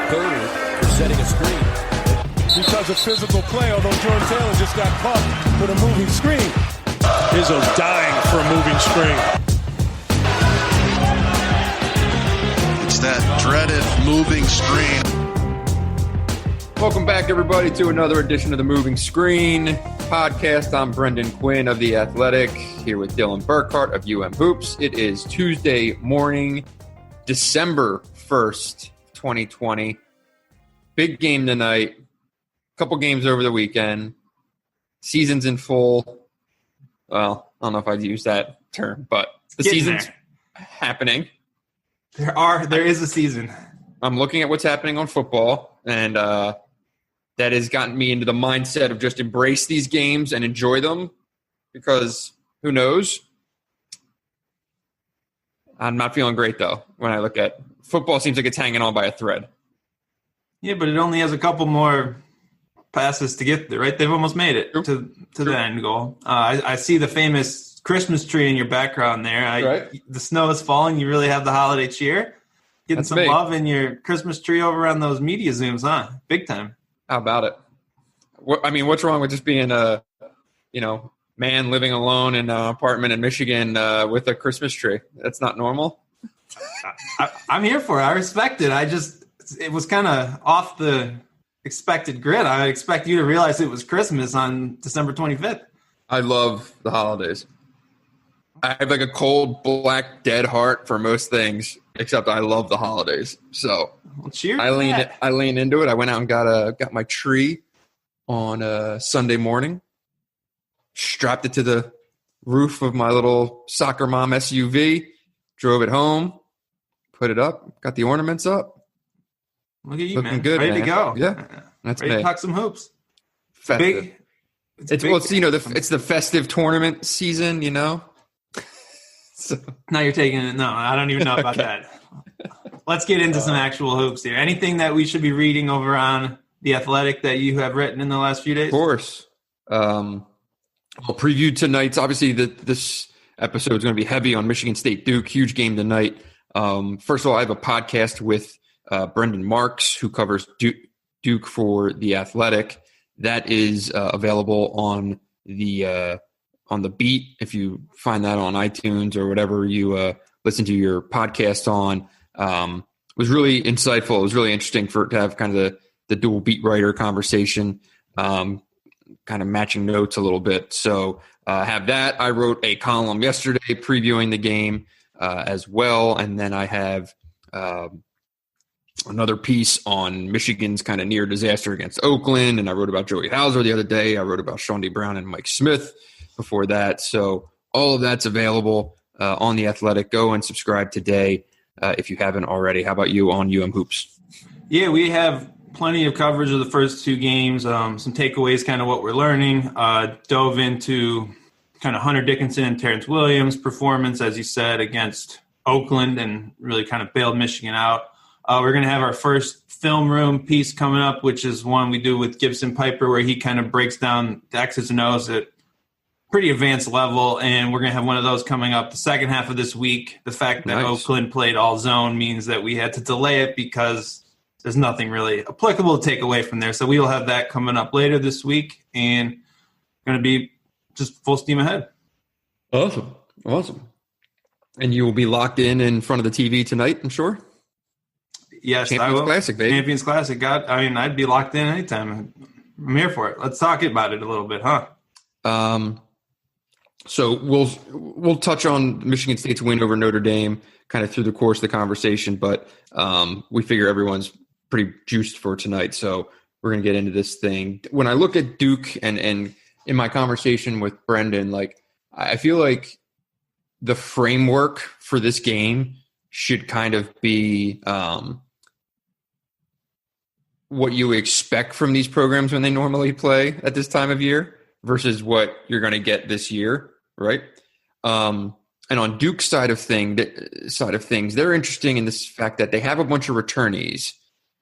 third for setting a screen. Because of physical play, although Jordan Taylor just got caught with a moving screen. Izzo's dying for a moving screen. It's that dreaded moving screen. Welcome back, everybody, to another edition of the Moving Screen podcast. I'm Brendan Quinn of The Athletic, here with Dylan Burkhart of UM Hoops. It is Tuesday morning, December 1st, 2020. Big game tonight. Couple games over the weekend. Season's in full. Well, I don't know if I'd use that term, but the season's happening. There is a season. I'm looking at what's happening on football, and that has gotten me into the mindset of just embrace these games and enjoy them, because who knows? I'm not feeling great, though, when I look at football. Seems like it's hanging on by a thread. Yeah, but it only has a couple more passes to get there, right? They've almost made it to the end goal. I see the famous Christmas tree in your background there. Right. The snow is falling. You really have the holiday cheer. Getting That's some me. love in your Christmas tree over on those media Zooms, huh? Big time. How about it? What's wrong with just being a, man living alone in an apartment in Michigan with a Christmas tree? That's not normal. I'm here for it. I respect it. It was kind of off the expected grid. I expect you to realize it was Christmas on December 25th. I love the holidays. I have like a cold, black, dead heart for most things, except I love the holidays. So cheers. I lean into it. I went out and got my tree on Sunday morning, strapped it to the roof of my little soccer mom SUV, drove it home, put it up, got the ornaments up. Look at you, Looking man. good, Ready man. to go. Yeah, that's ready me. to talk some hoops. Festive. It's It's the festive tournament season, So now you're taking it. No, I don't even know about that. Let's get into some actual hoops here. Anything that we should be reading over on The Athletic that you have written in the last few days? Of course. I'll preview tonight's. Obviously, this episode is going to be heavy on Michigan State Duke. Huge game tonight. First of all, I have a podcast with Brendan Marks, who covers Duke for The Athletic. That is available on the Beat, if you find that on iTunes or whatever you listen to your podcast on. It was really insightful. It was really interesting to have kind of the dual beat writer conversation, kind of matching notes a little bit. So have that. I wrote a column yesterday previewing the game as well, and then I have another piece on Michigan's kind of near disaster against Oakland, and I wrote about Joey Hauser the other day. I wrote about Shawnee Brown and Mike Smith before that. So all of that's available on The Athletic. Go and subscribe today if you haven't already. How about you on UM Hoops? Yeah, we have plenty of coverage of the first two games, some takeaways, kind of what we're learning, dove into kind of Hunter Dickinson and Terrence Williams' performance, as you said, against Oakland, and really kind of bailed Michigan out. We're going to have our first film room piece coming up, which is one we do with Gibson Piper, where he kind of breaks down the X's and O's at pretty advanced level, and we're going to have one of those coming up the second half of this week. The fact that Oakland played all zone means that we had to delay it because there's nothing really applicable to take away from there. So we will have that coming up later this week, and going to be just full steam ahead. Awesome. And you will be locked in front of the TV tonight, I'm sure? Yes, Champions I will. Classic, baby. Champions Classic. I'd be locked in anytime. I'm here for it. Let's talk about it a little bit, huh? So we'll touch on Michigan State's win over Notre Dame kind of through the course of the conversation, but we figure everyone's pretty juiced for tonight, so we're going to get into this thing. When I look at Duke and in my conversation with Brendan, I feel like the framework for this game should kind of be what you expect from these programs when they normally play at this time of year versus what you're going to get this year, right? And on Duke's side of things, they're interesting in this fact that they have a bunch of returnees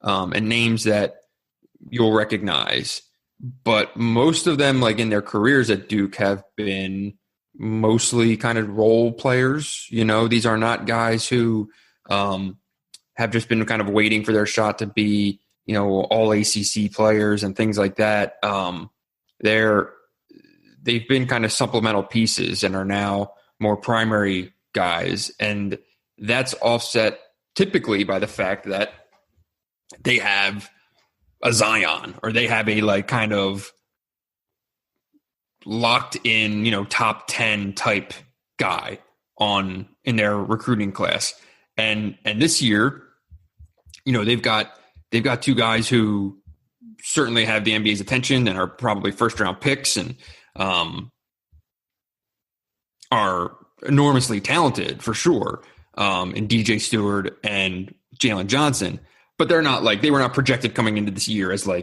and names that you'll recognize, but most of them, in their careers at Duke, have been mostly kind of role players. These are not guys who have just been kind of waiting for their shot to be, all ACC players and things like that. They've been kind of supplemental pieces and are now more primary guys. And that's offset typically by the fact that they have a Zion, or they have a kind of locked in, top 10 type guy in their recruiting class. And this year, they've got two guys who certainly have the NBA's attention and are probably first round picks and are enormously talented for sure, in DJ Stewart and Jalen Johnson. But they're not they were not projected coming into this year as the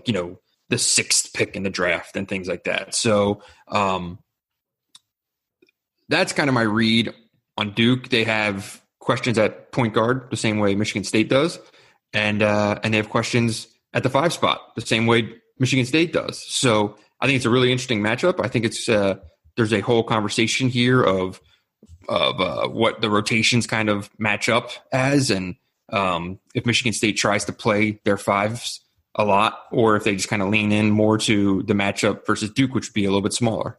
6th pick in the draft and things like that. So that's kind of my read on Duke. They have questions at point guard the same way Michigan State does. And they have questions at the 5 spot the same way Michigan State does. So I think it's a really interesting matchup. I think it's there's a whole conversation here of what the rotations kind of match up as, and if Michigan State tries to play their 5s a lot, or if they just kind of lean in more to the matchup versus Duke, which would be a little bit smaller.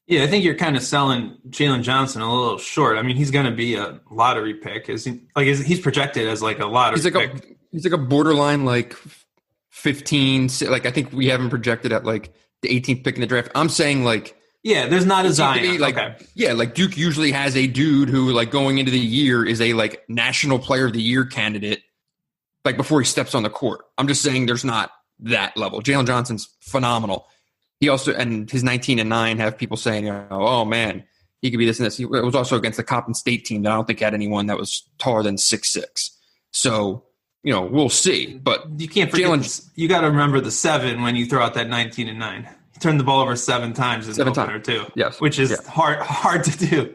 Yeah, I think you're kind of selling Jalen Johnson a little short. I mean, he's going to be a lottery pick. He's projected as a lottery pick. He's a borderline 15. I think we have him projected at the 18th pick in the draft. I'm saying yeah, there's not a Zion. Okay. Yeah, Duke usually has a dude who going into the year is a national player of the year candidate before he steps on the court. I'm just saying there's not that level. Jalen Johnson's phenomenal. He also, and his 19-9 have people saying, oh man, he could be this and this. It was also against the Coppin State team that I don't think had anyone that was taller than 6'6". So, we'll see. But you can't forget, you got to remember the 7 when you throw out that 19-9. He turned the ball over 7 times as an opener too. Yes. Which is hard to do.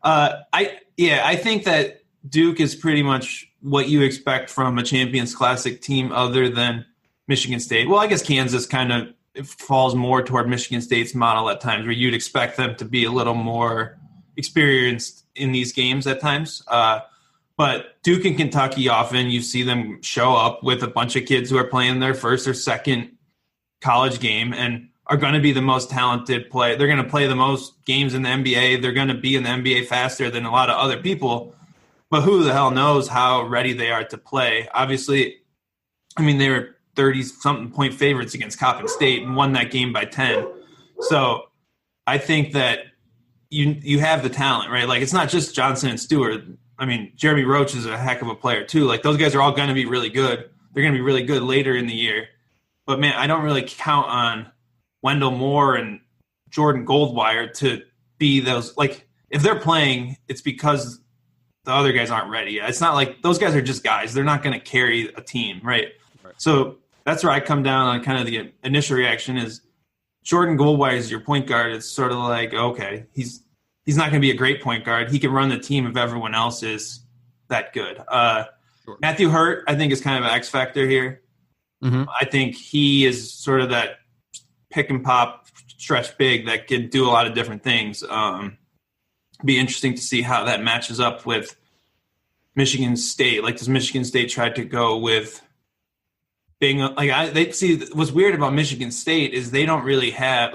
I think that Duke is pretty much what you expect from a Champions Classic team other than Michigan State. Well, I guess Kansas kind of falls more toward Michigan State's model at times, where you'd expect them to be a little more experienced in these games at times. But Duke and Kentucky, often you see them show up with a bunch of kids who are playing their first or second college game and are going to be the most talented play. They're going to play the most games in the NBA. They're going to be in the NBA faster than a lot of other people. But who the hell knows how ready they are to play? Obviously, they were 30-something point favorites against Coppin State and won that game by 10. So I think that you have the talent, right? It's not just Johnson and Stewart. Jeremy Roach is a heck of a player too. Those guys are all going to be really good. They're going to be really good later in the year. But man, I don't really count on Wendell Moore and Jordan Goldwire to be those. If they're playing, it's because the other guys aren't ready. It's not those guys are just guys. They're not going to carry a team, right? So that's where I come down on kind of the initial reaction is Jordan Goldwire is your point guard. It's sort of okay, he's not going to be a great point guard. He can run the team if everyone else is that good. Sure. Matthew Hurt, I think, is kind of an X factor here. Mm-hmm. I think he is sort of that pick and pop stretch big that can do a lot of different things. Be interesting to see how that matches up with Michigan State. Does Michigan State try to go with being what's weird about Michigan State is they don't really have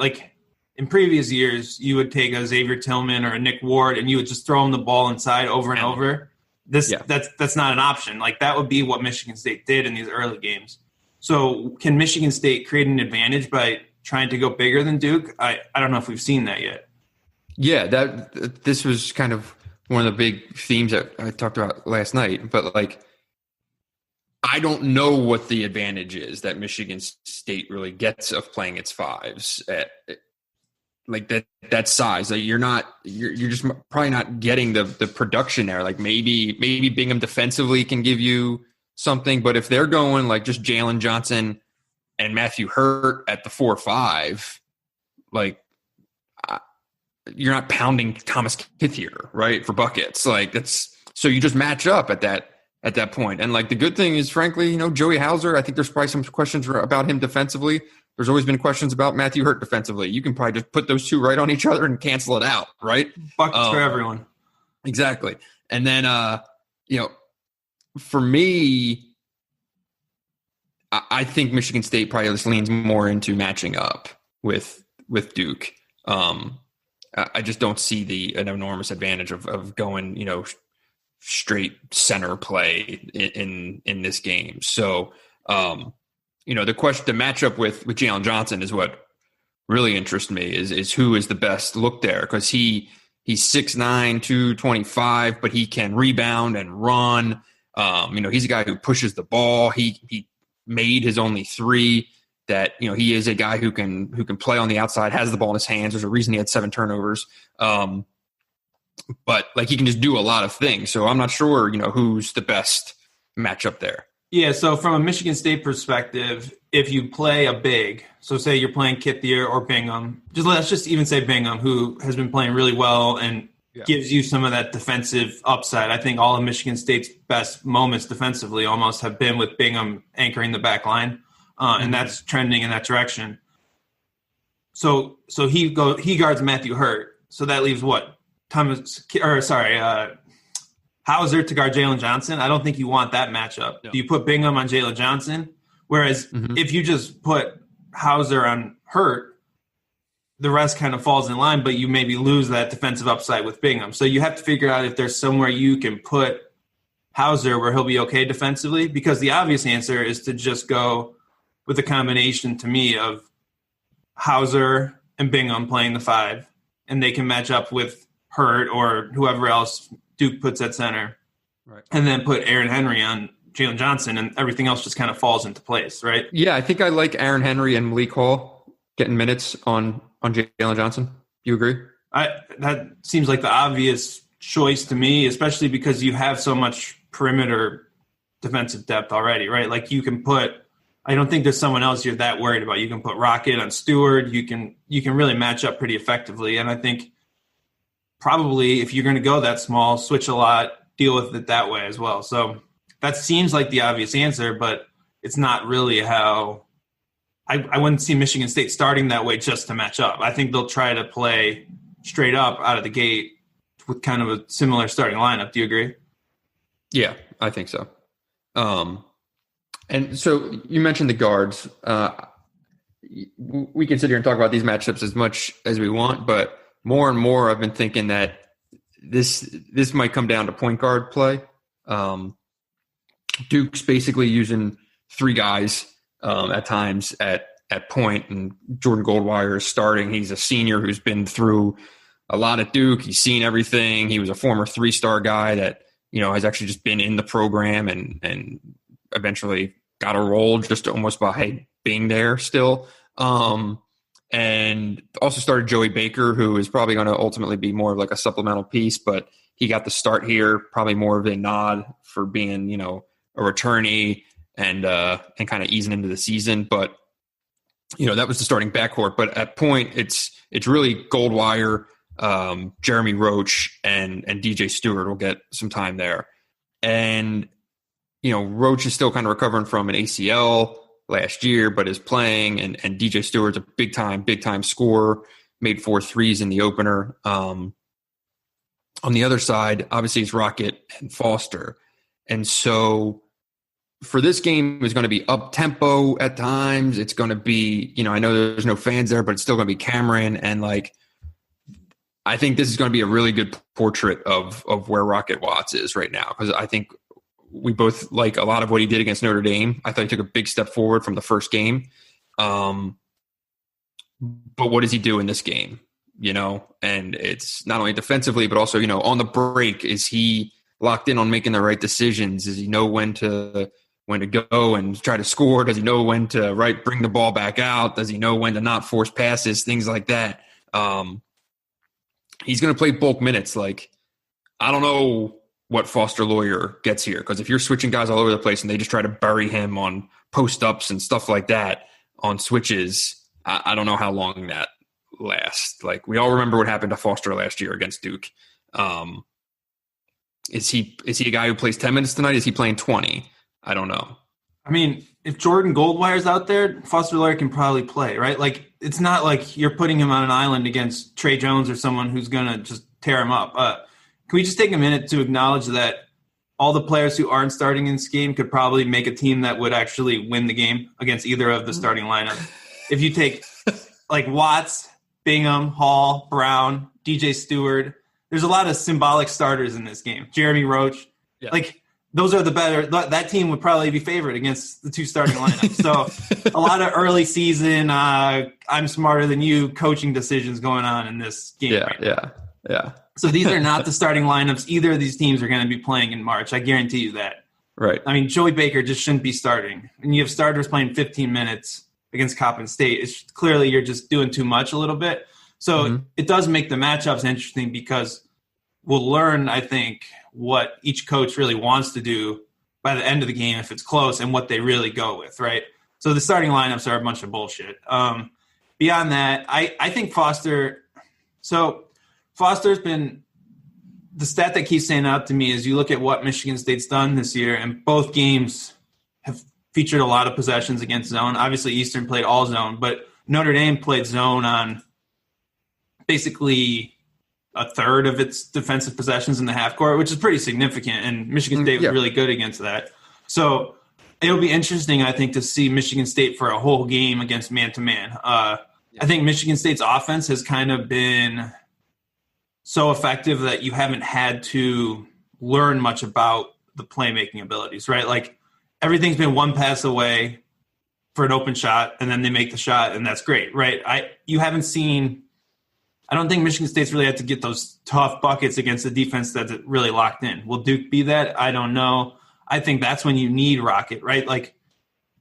in previous years you would take a Xavier Tillman or a Nick Ward and you would just throw them the ball inside over and over. That's not an option. That would be what Michigan State did in these early games. So can Michigan State create an advantage by trying to go bigger than Duke? I don't know if we've seen that yet. Yeah, this was kind of one of the big themes that I talked about last night. But I don't know what the advantage is that Michigan State really gets of playing its 5s at that size. You're just probably not getting the production there. Maybe Bingham defensively can give you something, but if they're going just Jalen Johnson and Matthew Hurt at the 4-5, you're not pounding Thomas Kithier, right, for buckets. So you just match up at that point. And the good thing is, frankly, Joey Hauser, I think there's probably some questions about him defensively. There's always been questions about Matthew Hurt defensively. You can probably just put those two right on each other and cancel it out, right? Buckets for everyone. Exactly. And then, for me, I think Michigan State probably just leans more into matching up with Duke. I just don't see an enormous advantage of going, straight center play in this game. So, the matchup with Jalen Johnson is what really interests me is who is the best look there, because he's 6'9", 225, but he can rebound and run. He's a guy who pushes the ball. He made his only three. That he is a guy who can play on the outside, has the ball in his hands. There's a reason he had 7 turnovers. But he can just do a lot of things. So I'm not sure who's the best matchup there. Yeah, so from a Michigan State perspective, if you play a big, so say you're playing Kithier or Bingham, let's just even say Bingham, who has been playing really well and gives you some of that defensive upside. I think all of Michigan State's best moments defensively almost have been with Bingham anchoring the back line, and that's trending in that direction. So he guards Matthew Hurt, so that leaves what? Hauser to guard Jalen Johnson. I don't think you want that matchup. No. Do you put Bingham on Jalen Johnson? Whereas if you just put Hauser on Hurt, the rest kind of falls in line, but you maybe lose that defensive upside with Bingham. So you have to figure out if there's somewhere you can put Hauser where he'll be okay defensively, because the obvious answer is to just go with a combination, to me, of Hauser and Bingham playing the 5, and they can match up with Hurt or whoever else Duke puts at center, right, and then put Aaron Henry on Jalen Johnson, and everything else just kind of falls into place, right? Yeah, I think I like Aaron Henry and Malik Hall getting minutes on Jalen Johnson. Do you agree? That seems like the obvious choice to me, especially because you have so much perimeter defensive depth already, right? You can put – I don't think there's someone else you're that worried about. You can put Rocket on Stewart. You can really match up pretty effectively, and I think – probably if you're going to go that small, switch a lot, deal with it that way as well. So that seems like the obvious answer, but it's not really how I wouldn't see Michigan State starting that way just to match up. I think they'll try to play straight up out of the gate with kind of a similar starting lineup. Do you agree? Yeah, I think so. And so you mentioned the guards. We can sit here and talk about these matchups as much as we want, but more and more, I've been thinking that this might come down to point guard play. Duke's basically using 3 guys at times at point, and Jordan Goldwire is starting. He's a senior who's been through a lot at Duke. He's seen everything. He was a former 3-star guy that has actually just been in the program and eventually got a role just almost by being there still. And also started Joey Baker, who is probably going to ultimately be more of a supplemental piece, but he got the start here, probably more of a nod for being, a returnee and kind of easing into the season. But, that was the starting backcourt. But at point, it's really Goldwire, Jeremy Roach, and DJ Stewart will get some time there. And, Roach is still kind of recovering from an ACL last year, but is playing, and DJ Stewart's a big time scorer, made 4 threes in the opener. On the other side, obviously, it's Rocket and Foster. And so for this game, it's going to be up tempo at times. It's going to be, I know there's no fans there, but it's still going to be Cameron. And I think this is going to be a really good portrait of where Rocket Watts is right now, because I think we both like a lot of what he did against Notre Dame. I thought he took a big step forward from the first game. But what does he do in this game? And it's not only defensively, but also, on the break, is he locked in on making the right decisions? Does he know when to go and try to score? Does he know when to bring the ball back out? Does he know when to not force passes? Things like that. He's going to play bulk minutes. I don't know what Foster Lawyer gets here, because if you're switching guys all over the place and they just try to bury him on post-ups and stuff like that on switches, I don't know how long that lasts. We all remember what happened to Foster last year against Duke. Is he a guy who plays 10 minutes tonight? Is he playing 20? I don't know. I mean, if Jordan Goldwire's out there, Foster Lawyer can probably play, right? It's not like you're putting him on an island against Trey Jones or someone who's going to just tear him up. Can we just take a minute to acknowledge that all the players who aren't starting in this game could probably make a team that would actually win the game against either of the starting lineups. If you take like Watts, Bingham, Hall, Brown, DJ Stewart, there's a lot of symbolic starters in this game. Jeremy Roach, like those are the better. That team would probably be favored against the two starting lineups. So a lot of early season, I'm smarter than you coaching decisions going on in this game. Yeah. So these are not the starting lineups either of these teams are going to be playing in March. I guarantee you that. Right. I mean, Joey Baker just shouldn't be starting. And you have starters playing 15 minutes against Coppin State. It's clearly you're just doing too much a little bit. So it does make the matchups interesting because we'll learn, I think, what each coach really wants to do by the end of the game if it's close and what they really go with, right? So the starting lineups are a bunch of bullshit. Beyond that, I think Foster – so Foster's been – the stat that keeps standing out to me is you look at what Michigan State's done this year, and both games have featured a lot of possessions against zone. Obviously, Eastern played all zone, but Notre Dame played zone on basically a third of its defensive possessions in the half court, which is pretty significant, and Michigan State was really good against that. So it'll be interesting, I think, to see Michigan State for a whole game against man-to-man. I think Michigan State's offense has kind of been so effective that you haven't had to learn much about the playmaking abilities, right? Like everything's been one pass away for an open shot, and then they make the shot, and that's great, right? I don't think Michigan State's really had to get those tough buckets against a defense that's really locked in. Will Duke be that? I don't know. I think that's when you need Rocket, right? Like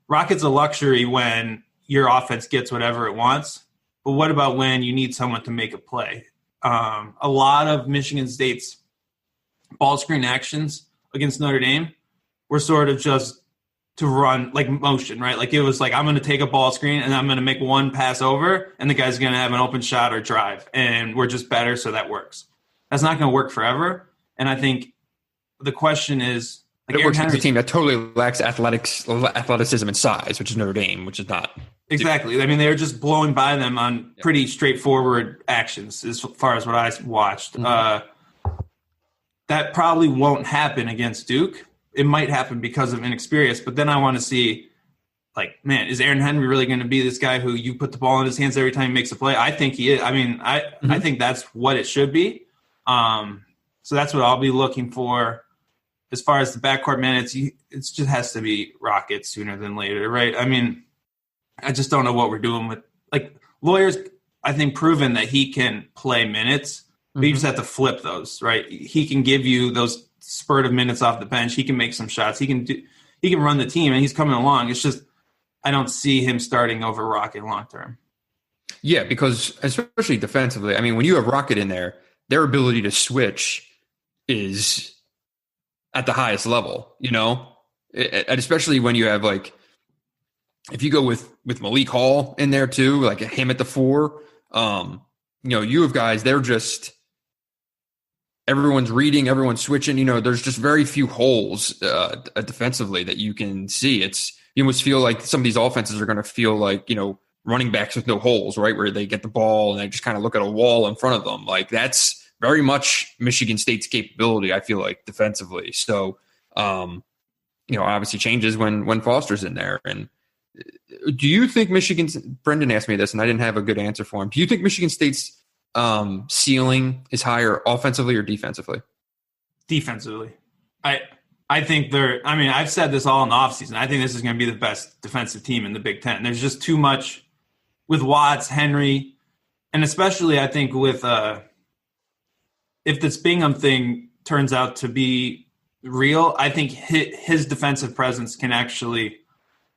Rocket's a luxury when your offense gets whatever it wants. But what about when you need someone to make a play? A lot of Michigan State's ball screen actions against Notre Dame were sort of just to run like motion, right? Like it was like, I'm going to take a ball screen and I'm going to make one pass over and the guy's going to have an open shot or drive and we're just better. So that works. That's not going to work forever. And I think the question is, like, it works against a team that totally lacks athleticism and size, which is Notre Dame, which is not. Exactly. I mean, they were just blowing by them on pretty straightforward actions as far as what I watched. That probably won't happen against Duke. It might happen because of inexperience, but then I want to see, like, man, is Aaron Henry really going to be this guy who you put the ball in his hands every time he makes a play? I think he is. I mean, I think that's what it should be. So that's what I'll be looking for. As far as the backcourt minutes, it just has to be Rockets sooner than later, right? I mean, I just don't know what we're doing with, like, Lawyer's, I think, proven that he can play minutes, but you just have to flip those, right? He can give you those spurt of minutes off the bench. He can make some shots. He can run the team, and he's coming along. It's just I don't see him starting over Rocket long term. Yeah, because especially defensively, I mean, when you have Rocket in there, their ability to switch is at the highest level, you know, and especially when you have, like, if you go with Malik Hall in there too, like him at the 4, you know, you have guys, they're just, everyone's reading, everyone's switching, you know, there's just very few holes defensively that you can see. You almost feel like some of these offenses are going to feel like, you know, running backs with no holes, right? Where they get the ball and they just kind of look at a wall in front of them. Like that's very much Michigan State's capability, I feel like, defensively. So, you know, obviously changes when Foster's in there. And do you think Brendan asked me this and I didn't have a good answer for him. Do you think Michigan State's ceiling is higher offensively or defensively? Defensively. I think I've said this all in the offseason. I think this is going to be the best defensive team in the Big Ten. There's just too much with Watts, Henry, and especially I think with if this Bingham thing turns out to be real, I think his defensive presence can actually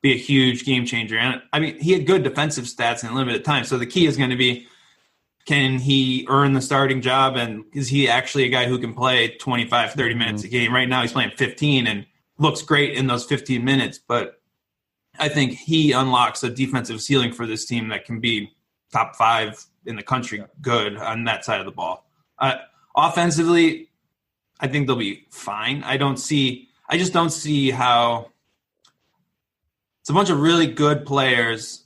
be a huge game changer. And I mean, he had good defensive stats in limited time. So the key is going to be, can he earn the starting job? And is he actually a guy who can play 25, 30 minutes a game? Right now he's playing 15 and looks great in those 15 minutes. But I think he unlocks a defensive ceiling for this team that can be top 5 in the country good on that side of the ball. Offensively, I think they'll be fine. I just don't see how it's a bunch of really good players.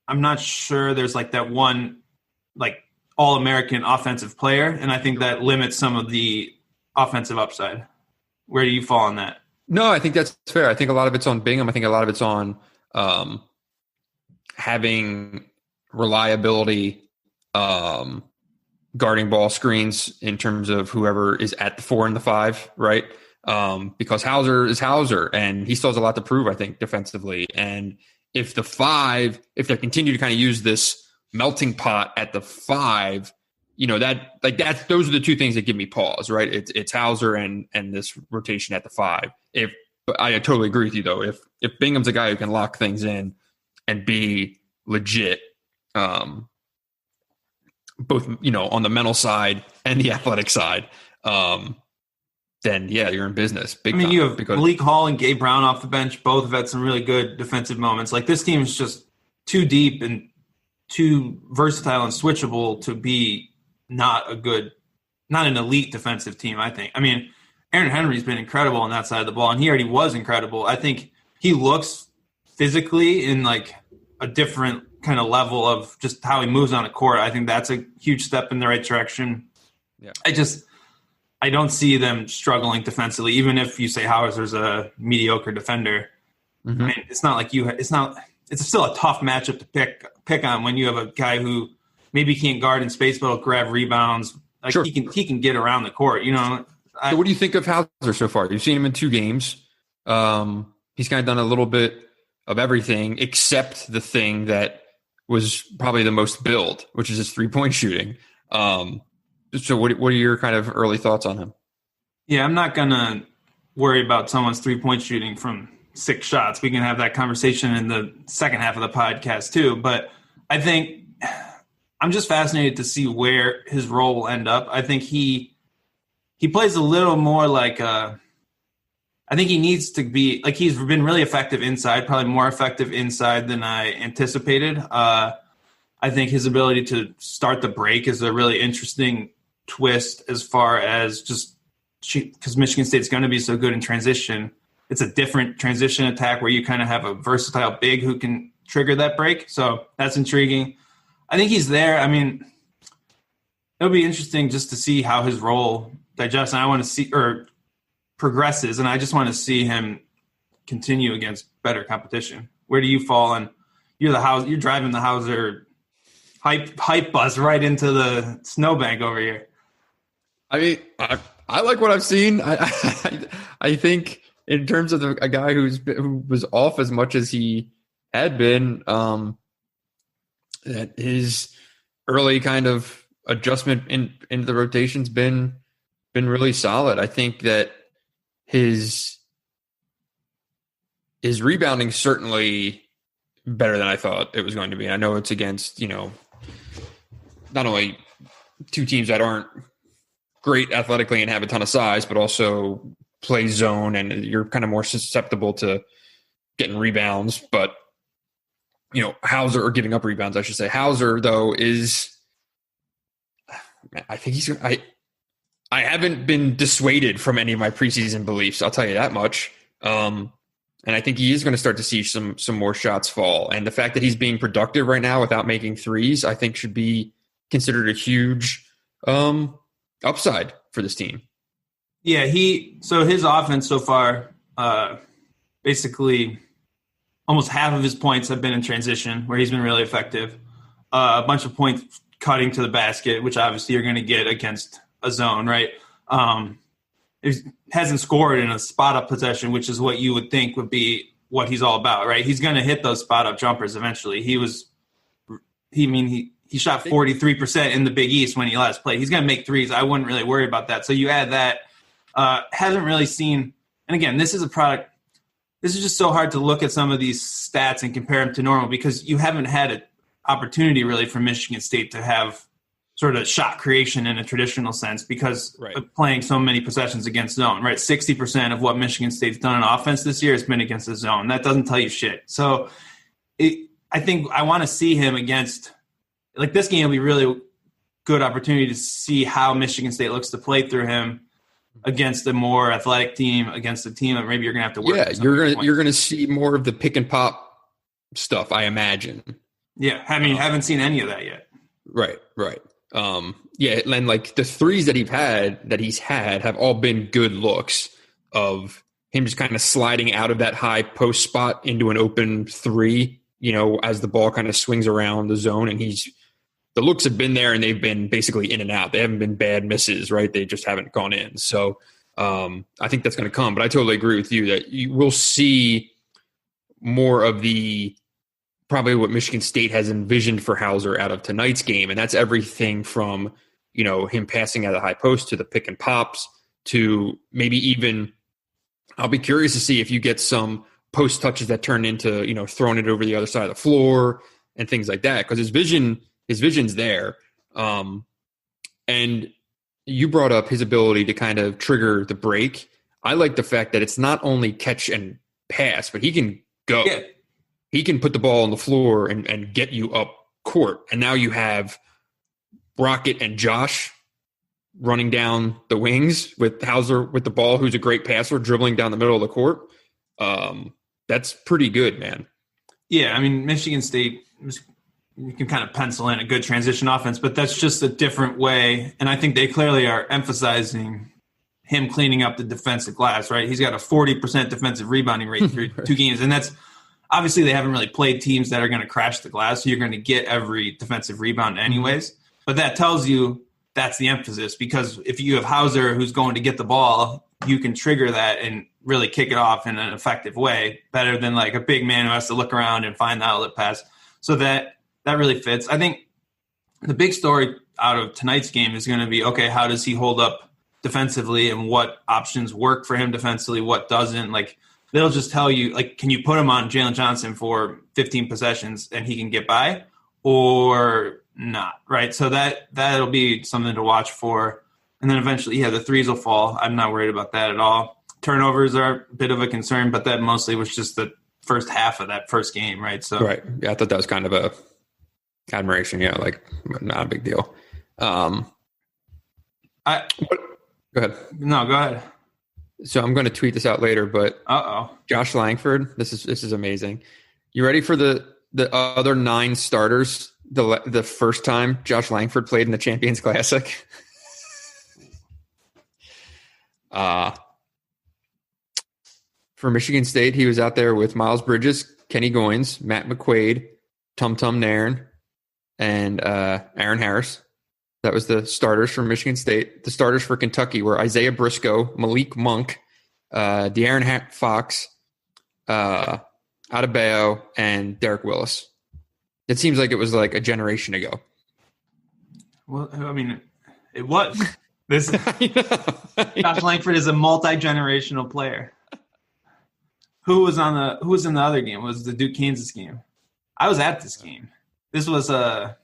I'm not sure there's like that one like all-American offensive player, and I think that limits some of the offensive upside. Where do you fall on that? No, I think that's fair. I think a lot of it's on Bingham. I think a lot of it's on having reliability, guarding ball screens in terms of whoever is at the 4 and the 5, right? Because Hauser is Hauser, and he still has a lot to prove, I think, defensively. And if the 5, if they continue to kind of use this melting pot at the 5, those are the two things that give me pause, right? It's Hauser and this rotation at the 5. But I totally agree with you though. If Bingham's a guy who can lock things in and be legit, both on the mental side and the athletic side, then yeah, you're in business. You have Malik Hall and Gabe Brown off the bench. Both have had some really good defensive moments. Like, this team is just too deep and too versatile and switchable to be not an elite defensive team, I think. Aaron Henry's been incredible on that side of the ball, and he already was incredible. I think he looks physically in like a different kind of level of just how he moves on the court. I think that's a huge step in the right direction. Yeah. I don't see them struggling defensively, even if you say Hauser's a mediocre defender. Mm-hmm. It's not like it's still a tough matchup to pick on when you have a guy who maybe can't guard in space, but will grab rebounds. Like, sure. He can get around the court, So what do you think of Hauser so far? You've seen him in 2 games. He's kind of done a little bit of everything except the thing that was probably the most billed, which is his 3-point shooting. So what are your kind of early thoughts on him? Yeah, I'm not going to worry about someone's 3-point shooting from 6 shots. We can have that conversation in the second half of the podcast too. But I think I'm just fascinated to see where his role will end up. I think he plays a little more like I think he needs to be like, he's been really effective inside, probably more effective inside than I anticipated. I think his ability to start the break is a really interesting twist as far as just because Michigan State's going to be so good in transition. It's a different transition attack where you kind of have a versatile big who can trigger that break. So that's intriguing. I think he's there. It'll be interesting just to see how his role digests. And I want to see or progresses, and I just want to see him continue against better competition. Where do you fall? And you're driving the Hauser hype bus right into the snowbank over here. I like what I've seen. I think in terms of a guy who was off as much as he had been, that his early kind of adjustment into the rotation's been really solid. I think that his rebounding certainly better than I thought it was going to be. I know it's against, not only 2 teams that aren't great athletically and have a ton of size, but also play zone, and you're kind of more susceptible to getting rebounds. But, Hauser, or giving up rebounds, I should say. Hauser, though, I think I haven't been dissuaded from any of my preseason beliefs, I'll tell you that much. And I think he is going to start to see some more shots fall. And the fact that he's being productive right now without making threes, I think should be considered a huge upside for this team. Yeah, so his offense so far, basically almost half of his points have been in transition, where he's been really effective. A bunch of points cutting to the basket, which obviously you're going to get against a zone, right? He hasn't scored in a spot-up possession, which is what you would think would be what he's all about, right? He's going to hit those spot-up jumpers eventually. He shot 43% in the Big East when he last played. He's going to make threes. I wouldn't really worry about that. So you add that. Hasn't really seen – and again, this is a product – this is just so hard to look at some of these stats and compare them to normal because you haven't had an opportunity really for Michigan State to have sort of shot creation in a traditional sense because of playing so many possessions against zone, right? 60% of what Michigan State's done in offense this year has been against the zone. That doesn't tell you shit. So I think I want to see him against – like this game will be really good opportunity to see how Michigan State looks to play through him against a more athletic team, against a team that maybe you're going to have to work. Yeah, you're going to see more of the pick and pop stuff, I imagine. Yeah, haven't seen any of that yet. Right. Yeah, and like the threes that he's had have all been good looks. of him just kind of sliding out of that high post spot into an open three, as the ball kind of swings around the zone. And the looks have been there and they've been basically in and out. They haven't been bad misses, right? They just haven't gone in. So I think that's going to come. But I totally agree with you that you will see more of probably what Michigan State has envisioned for Hauser out of tonight's game. And that's everything from, him passing out of the high post to the pick and pops to maybe even – I'll be curious to see if you get some post touches that turn into, throwing it over the other side of the floor and things like that. Because his vision's there. And you brought up his ability to kind of trigger the break. I like the fact that it's not only catch and pass, but he can go. Yeah. He can put the ball on the floor and get you up court. And now you have Rocket and Josh running down the wings with Hauser with the ball, who's a great passer, dribbling down the middle of the court. That's pretty good, man. Yeah, I mean, Michigan State, you can kind of pencil in a good transition offense, but that's just a different way. And I think they clearly are emphasizing him cleaning up the defensive glass, right? He's got a 40% defensive rebounding rate through 2 games. And that's obviously they haven't really played teams that are going to crash the glass, so you're going to get every defensive rebound anyways. But that tells you that's the emphasis, because if you have Hauser who's going to get the ball, you can trigger that and really kick it off in an effective way, better than like a big man who has to look around and find the outlet pass. So that really fits. I think the big story out of tonight's game is going to be, okay, how does he hold up defensively and what options work for him defensively, what doesn't? Like, they'll just tell you, like, can you put him on Jalen Johnson for 15 possessions and he can get by, or not, right? So that'll be something to watch for. And then eventually, the threes will fall. I'm not worried about that at all. Turnovers are a bit of a concern, but that mostly was just the first half of that first game, right? So right. Yeah, I thought that was kind of a admiration. Yeah, like not a big deal. Go ahead. No, go ahead. So I'm going to tweet this out later, but Josh Langford, this is amazing. You ready for the other 9 starters? The first time Josh Langford played in the Champions Classic. For Michigan State, he was out there with Miles Bridges, Kenny Goins, Matt McQuaid, Tum Tum Nairn, and Aaron Harris. That was the starters for Michigan State. The starters for Kentucky were Isaiah Briscoe, Malik Monk, De'Aaron Fox, Adebayo, and Derek Willis. It seems like it was like a generation ago. Well, I mean, it was. Josh Langford is a multi-generational player. Who was in the other game? It was the Duke-Kansas game. I was at this game. This was It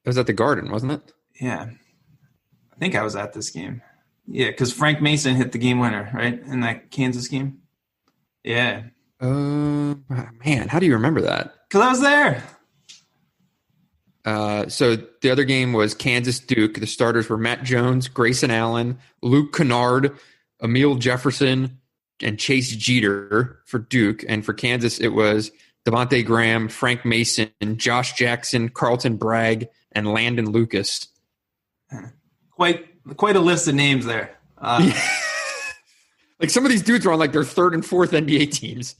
was at the Garden, wasn't it? Yeah. I think I was at this game. Yeah, because Frank Mason hit the game winner, right, in that Kansas game. Yeah. Man, how do you remember that? Because I was there. So the other game was Kansas-Duke. The starters were Matt Jones, Grayson Allen, Luke Kennard, Emil Jefferson, and Chase Jeter for Duke. And for Kansas, it was Devontae Graham, Frank Mason, Josh Jackson, Carlton Bragg, and Landon Lucas. Quite a list of names there. Like some of these dudes are on like their 3rd and 4th NBA teams.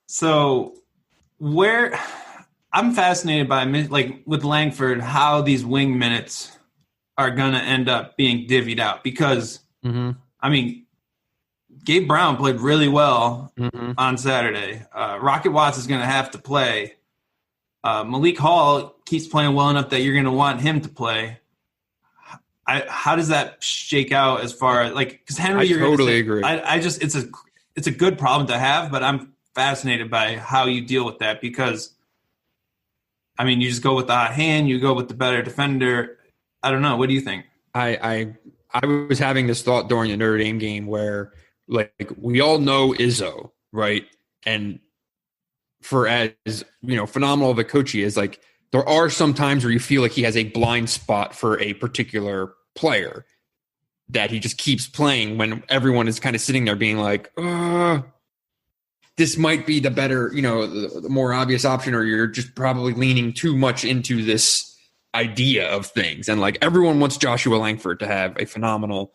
So I'm fascinated by, like with Langford, how these wing minutes are going to end up being divvied out because, I mean, Gabe Brown played really well on Saturday. Rocket Watts is going to have to play. Malik Hall keeps playing well enough that you're going to want him to play. How does that shake out as far as like, because Henry, I totally agree. It's a good problem to have, but I'm fascinated by how you deal with that because, I mean, you just go with the hot hand, you go with the better defender. I don't know. What do you think? I was having this thought during the Notre Dame game where, like, we all know Izzo, right? And for as, phenomenal of a coach he is, like, there are some times where you feel like he has a blind spot for a particular player that he just keeps playing when everyone is kind of sitting there being like, this might be the better, the more obvious option, or you're just probably leaning too much into this idea of things. And like everyone wants Joshua Langford to have a phenomenal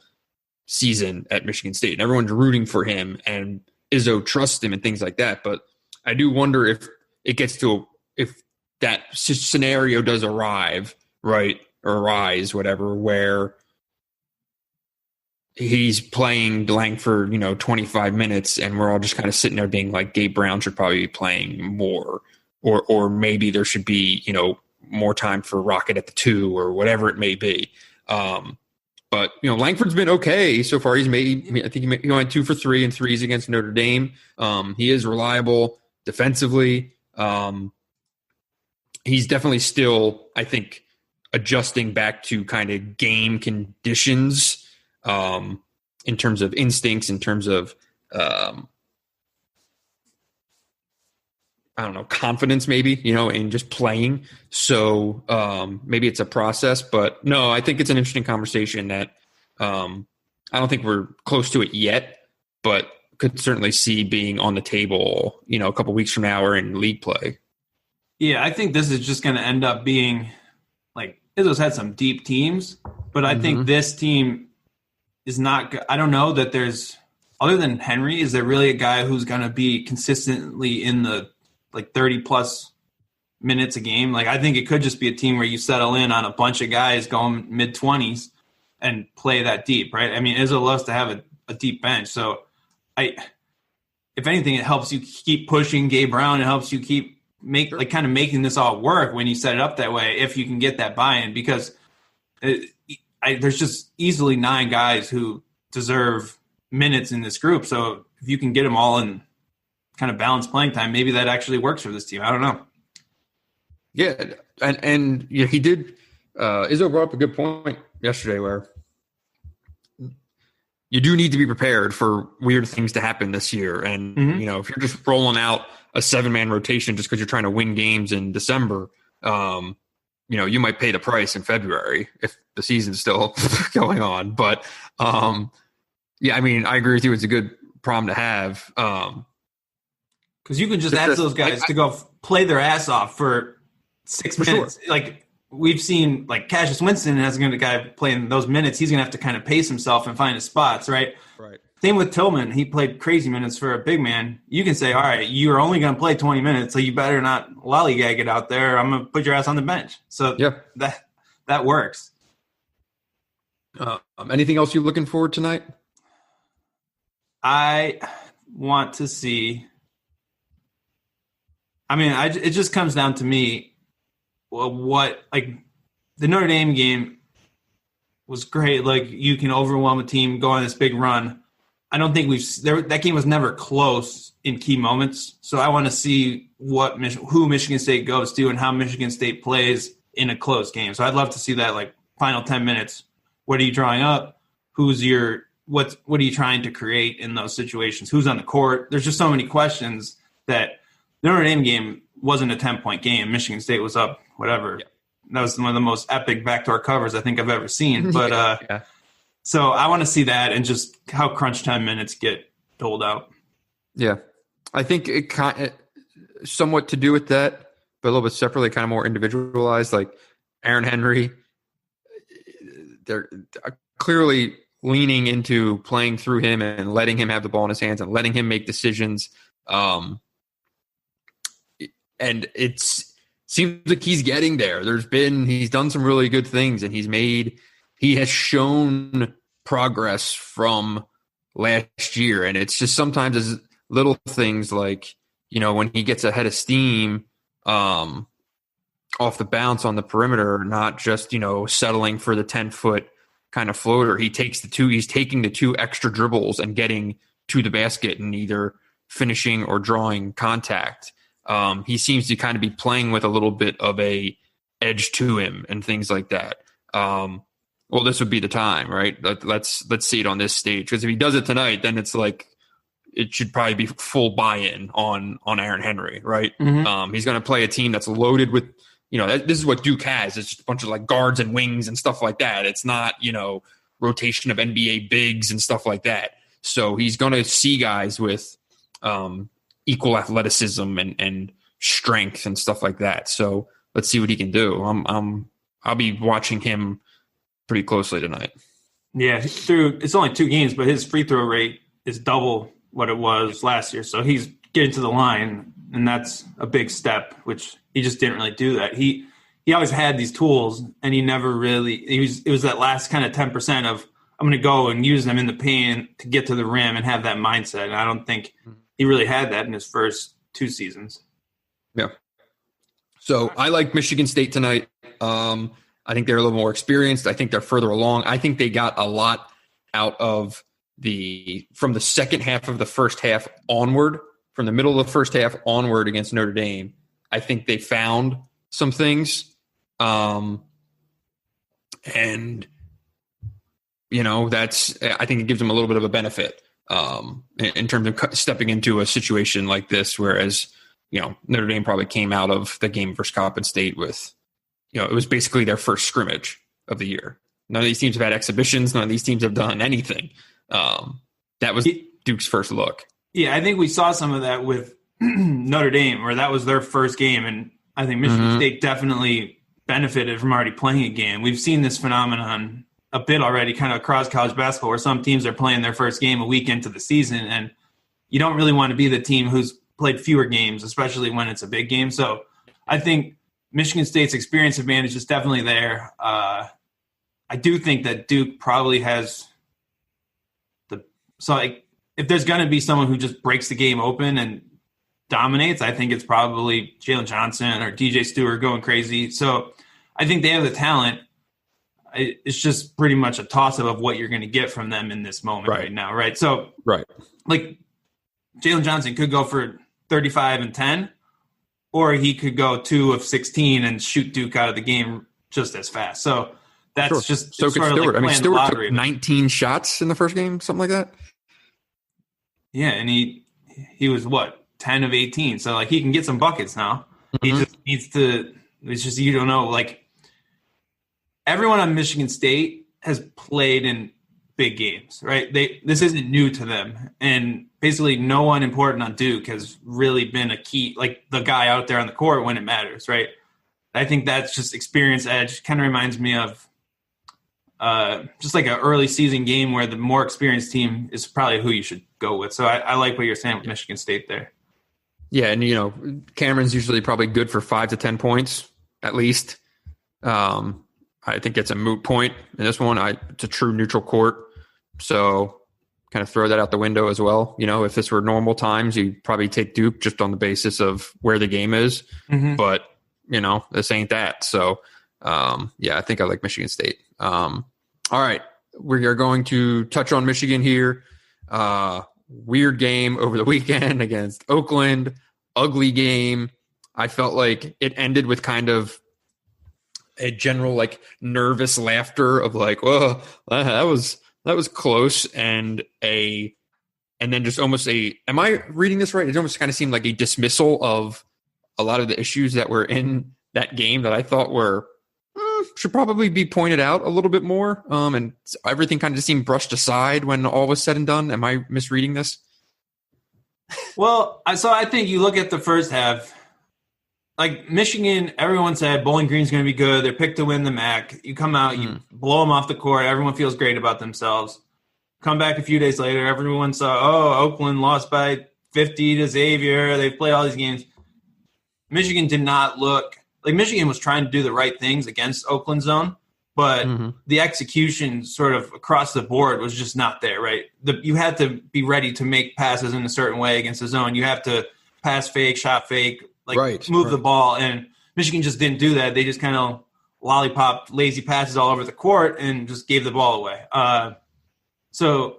season at Michigan State, and everyone's rooting for him, and Izzo trusts him and things like that. But I do wonder if it gets to if that scenario does arrive, right, or arise, whatever, where he's playing Langford, 25 minutes, and we're all just kind of sitting there being like, Gabe Brown should probably be playing more, or maybe there should be, more time for Rocket at the 2 or whatever it may be. But Langford's been okay so far. He's made, I think he went 2 for 3 and threes against Notre Dame. He is reliable defensively. He's definitely still, I think, adjusting back to kind of game conditions, in terms of instincts, in terms of, confidence maybe, in just playing. So maybe it's a process, but no, I think it's an interesting conversation that I don't think we're close to it yet, but could certainly see being on the table, a couple weeks from now or in league play. Yeah, I think this is just going to end up being like Izzo's had some deep teams, but I think this team is not – I don't know that there's – other than Henry, is there really a guy who's going to be consistently in the 30-plus minutes a game? Like, I think it could just be a team where you settle in on a bunch of guys going mid-20s and play that deep, right? I mean, Izzo loves to have a deep bench. So, if anything, it helps you keep pushing Gabe Brown. It helps you keep kind of making this all work when you set it up that way, if you can get that buy-in, because there's just easily 9 guys who deserve minutes in this group. So if you can get them all in kind of balanced playing time, maybe that actually works for this team. I don't know. Yeah. And he did, Izzo brought up a good point yesterday where you do need to be prepared for weird things to happen this year. And, if you're just rolling out a 7-man rotation just because you're trying to win games in December, you might pay the price in February if the season's still going on. But, I agree with you. It's a good problem to have. Because you can just ask those guys to go play their ass off for 6 minutes. Sure. Like, we've seen, Cassius Winston has going to guy playing those minutes. He's going to have to kind of pace himself and find his spots, right? Right. Same with Tillman. He played crazy minutes for a big man. You can say, all right, you're only going to play 20 minutes, so you better not lollygag it out there. I'm going to put your ass on the bench. So that works. Anything else you're looking forward tonight? I want to see – it just comes down to me what – the Notre Dame game was great. You can overwhelm a team, go on this big run. I don't think that game was never close in key moments. So I want to see who Michigan State goes to and how Michigan State plays in a close game. So I'd love to see that final 10 minutes. What are you drawing up? What are you trying to create in those situations? Who's on the court? There's just so many questions that the Notre Dame game wasn't a 10-point game. Michigan State was up, whatever. Yeah. That was one of the most epic backdoor covers I think I've ever seen. But So I want to see that and just how crunch time minutes get doled out. Yeah. I think it somewhat to do with that, but a little bit separately, kind of more individualized. Like Aaron Henry, they're clearly leaning into playing through him and letting him have the ball in his hands and letting him make decisions. And it seems like he's getting there. He's done some really good things, and he has shown progress from last year. And it's just sometimes as little things like, when he gets ahead of steam off the bounce on the perimeter, not just, settling for the 10-foot kind of floater. He's taking the 2 extra dribbles and getting to the basket and either finishing or drawing contact. He seems to kind of be playing with a little bit of a edge to him and things like that. Well, this would be the time, right? Let's see it on this stage. Because if he does it tonight, then it's it should probably be full buy-in on Aaron Henry, right? Mm-hmm. He's going to play a team that's loaded with, this is what Duke has. It's just a bunch of guards and wings and stuff like that. It's not, rotation of NBA bigs and stuff like that. So he's going to see guys with equal athleticism and strength and stuff like that. So let's see what he can do. I'll be watching him pretty closely tonight. Yeah, it's only 2 games, but his free throw rate is double what it was last year. So he's getting to the line, and that's a big step, which he just didn't really do that. He always had these tools, and he never really – it was that last kind of 10% of I'm going to go and use them in the paint to get to the rim and have that mindset. And I don't think he really had that in his first 2 seasons. Yeah. So I like Michigan State tonight. I think they're a little more experienced. I think they're further along. I think they got a lot out of from the second half of the first half onward, from the middle of the first half onward against Notre Dame. I think they found some things. And, I think it gives them a little bit of a benefit in terms of stepping into a situation like this, whereas, Notre Dame probably came out of the game versus Coppin State with, it was basically their first scrimmage of the year. None of these teams have had exhibitions. None of these teams have done anything. That was Duke's first look. Yeah, I think we saw some of that with Notre Dame, where that was their first game. And I think Michigan State definitely benefited from already playing a game. We've seen this phenomenon a bit already kind of across college basketball, where some teams are playing their first game a week into the season. And you don't really want to be the team who's played fewer games, especially when it's a big game. So I think Michigan State's experience advantage is definitely there. I do think that Duke probably has if there's going to be someone who just breaks the game open and dominates, I think it's probably Jalen Johnson or DJ Stewart going crazy. So I think they have the talent. It's just pretty much a toss-up of what you're going to get from them in this moment right now, right? So, like, Jalen Johnson could go for 35 and 10, or he could go 2 of 16 and shoot Duke out of the game just as fast. So that's just so could Stewart. Like Stewart took 19 shots in the first game, something like that. Yeah, and he was 10 of 18. So like he can get some buckets now. He just needs to. It's just you don't know. Like everyone on Michigan State has played in big games, right? This isn't new to them, and basically no one important on Duke has really been a key, like the guy out there on the court when it matters, right? I think that's just experience edge. Kind of reminds me of just like an early season game where the more experienced team is probably who you should go with. So I like what you're saying with Michigan State there. Yeah, and Cameron's usually probably good for 5 to 10 points at least. I think it's a moot point in this one. It's a true neutral court, so kind of throw that out the window as well. If this were normal times, you'd probably take Duke just on the basis of where the game is. But this ain't that. So I think I like Michigan State. All right, we are going to touch on Michigan here. Weird game over the weekend against Oakland. Ugly game. I felt like it ended with kind of a general like nervous laughter of like, "Whoa, that was close," and then just almost am I reading this right? It almost kind of seemed like a dismissal of a lot of the issues that were in that game that I thought were should probably be pointed out a little bit more. And everything kind of just seemed brushed aside when all was said and done. Am I misreading this? Well, I think you look at the first half, like Michigan, everyone said Bowling Green's going to be good. They're picked to win the MAC. You come out, you blow them off the court. Everyone feels great about themselves. Come back a few days later, everyone saw, Oakland lost by 50 to Xavier. They've played all these games. Michigan did not look like Michigan was trying to do the right things against Oakland zone, but the execution sort of across the board was just not there, right? You had to be ready to make passes in a certain way against the zone. You have to pass fake, shot fake, move the ball. And Michigan just didn't do that. They just kind of lollipopped lazy passes all over the court and just gave the ball away. So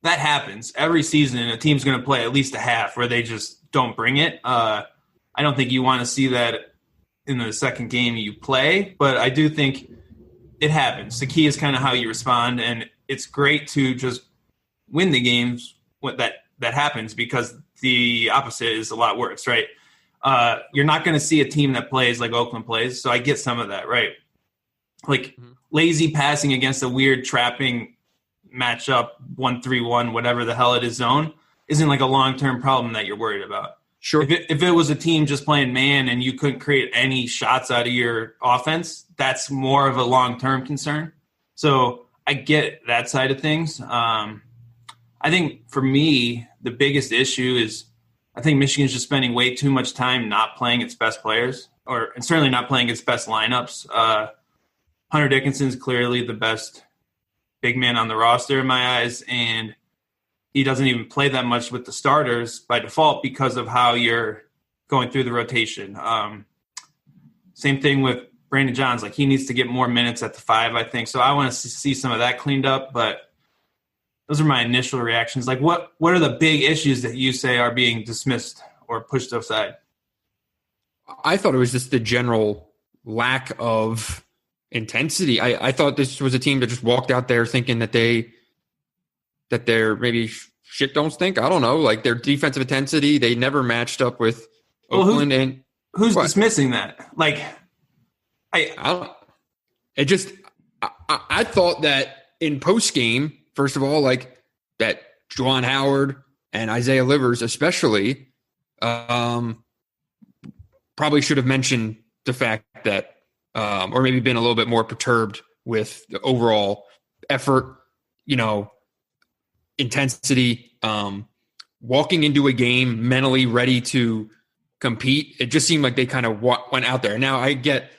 that happens every season. A team's going to play at least a half where they just don't bring it. I don't think you want to see that in the second game you play, but I do think it happens. The key is kind of how you respond, and it's great to just win the games when that happens, because the opposite is a lot worse, right? You're not going to see a team that plays like Oakland plays, so I get some of that, right? Like lazy passing against a weird trapping matchup, 1-3-1, whatever the hell it is zone, isn't like a long-term problem that you're worried about. Sure. If it was a team just playing man and you couldn't create any shots out of your offense, that's more of a long-term concern. So I get that side of things. I think for me, the biggest issue is I think Michigan's just spending way too much time not playing its best players, and certainly not playing its best lineups. Hunter Dickinson's clearly the best big man on the roster in my eyes, and he doesn't even play that much with the starters by default because of how you're going through the rotation. Same thing with Brandon Johns. Like, he needs to get more minutes at the 5, I think. So I want to see some of that cleaned up, but those are my initial reactions. Like, what are the big issues that you say are being dismissed or pushed aside? I thought it was just the general lack of intensity. I thought this was a team that just walked out there thinking that they're maybe shit don't stink. I don't know. Like, their defensive intensity, they never matched up with Oakland. Who's dismissing that? Like, I thought that in post game, first of all, like that Juwan Howard and Isaiah Livers especially probably should have mentioned the fact that or maybe been a little bit more perturbed with the overall effort, intensity, walking into a game mentally ready to compete. It just seemed like they kind of went out there. Now I get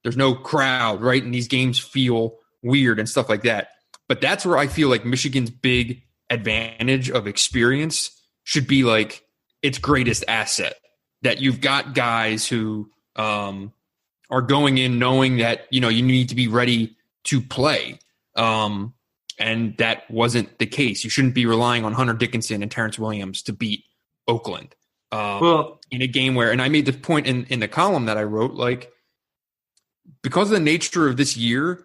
there's no crowd, right? And these games feel weird and stuff like that. But that's where I feel like Michigan's big advantage of experience should be like its greatest asset, that you've got guys who are going in knowing that, you need to be ready to play. And that wasn't the case. You shouldn't be relying on Hunter Dickinson and Terrence Williams to beat Oakland. In a game where, and I made the point in the column that I wrote, like, because of the nature of this year,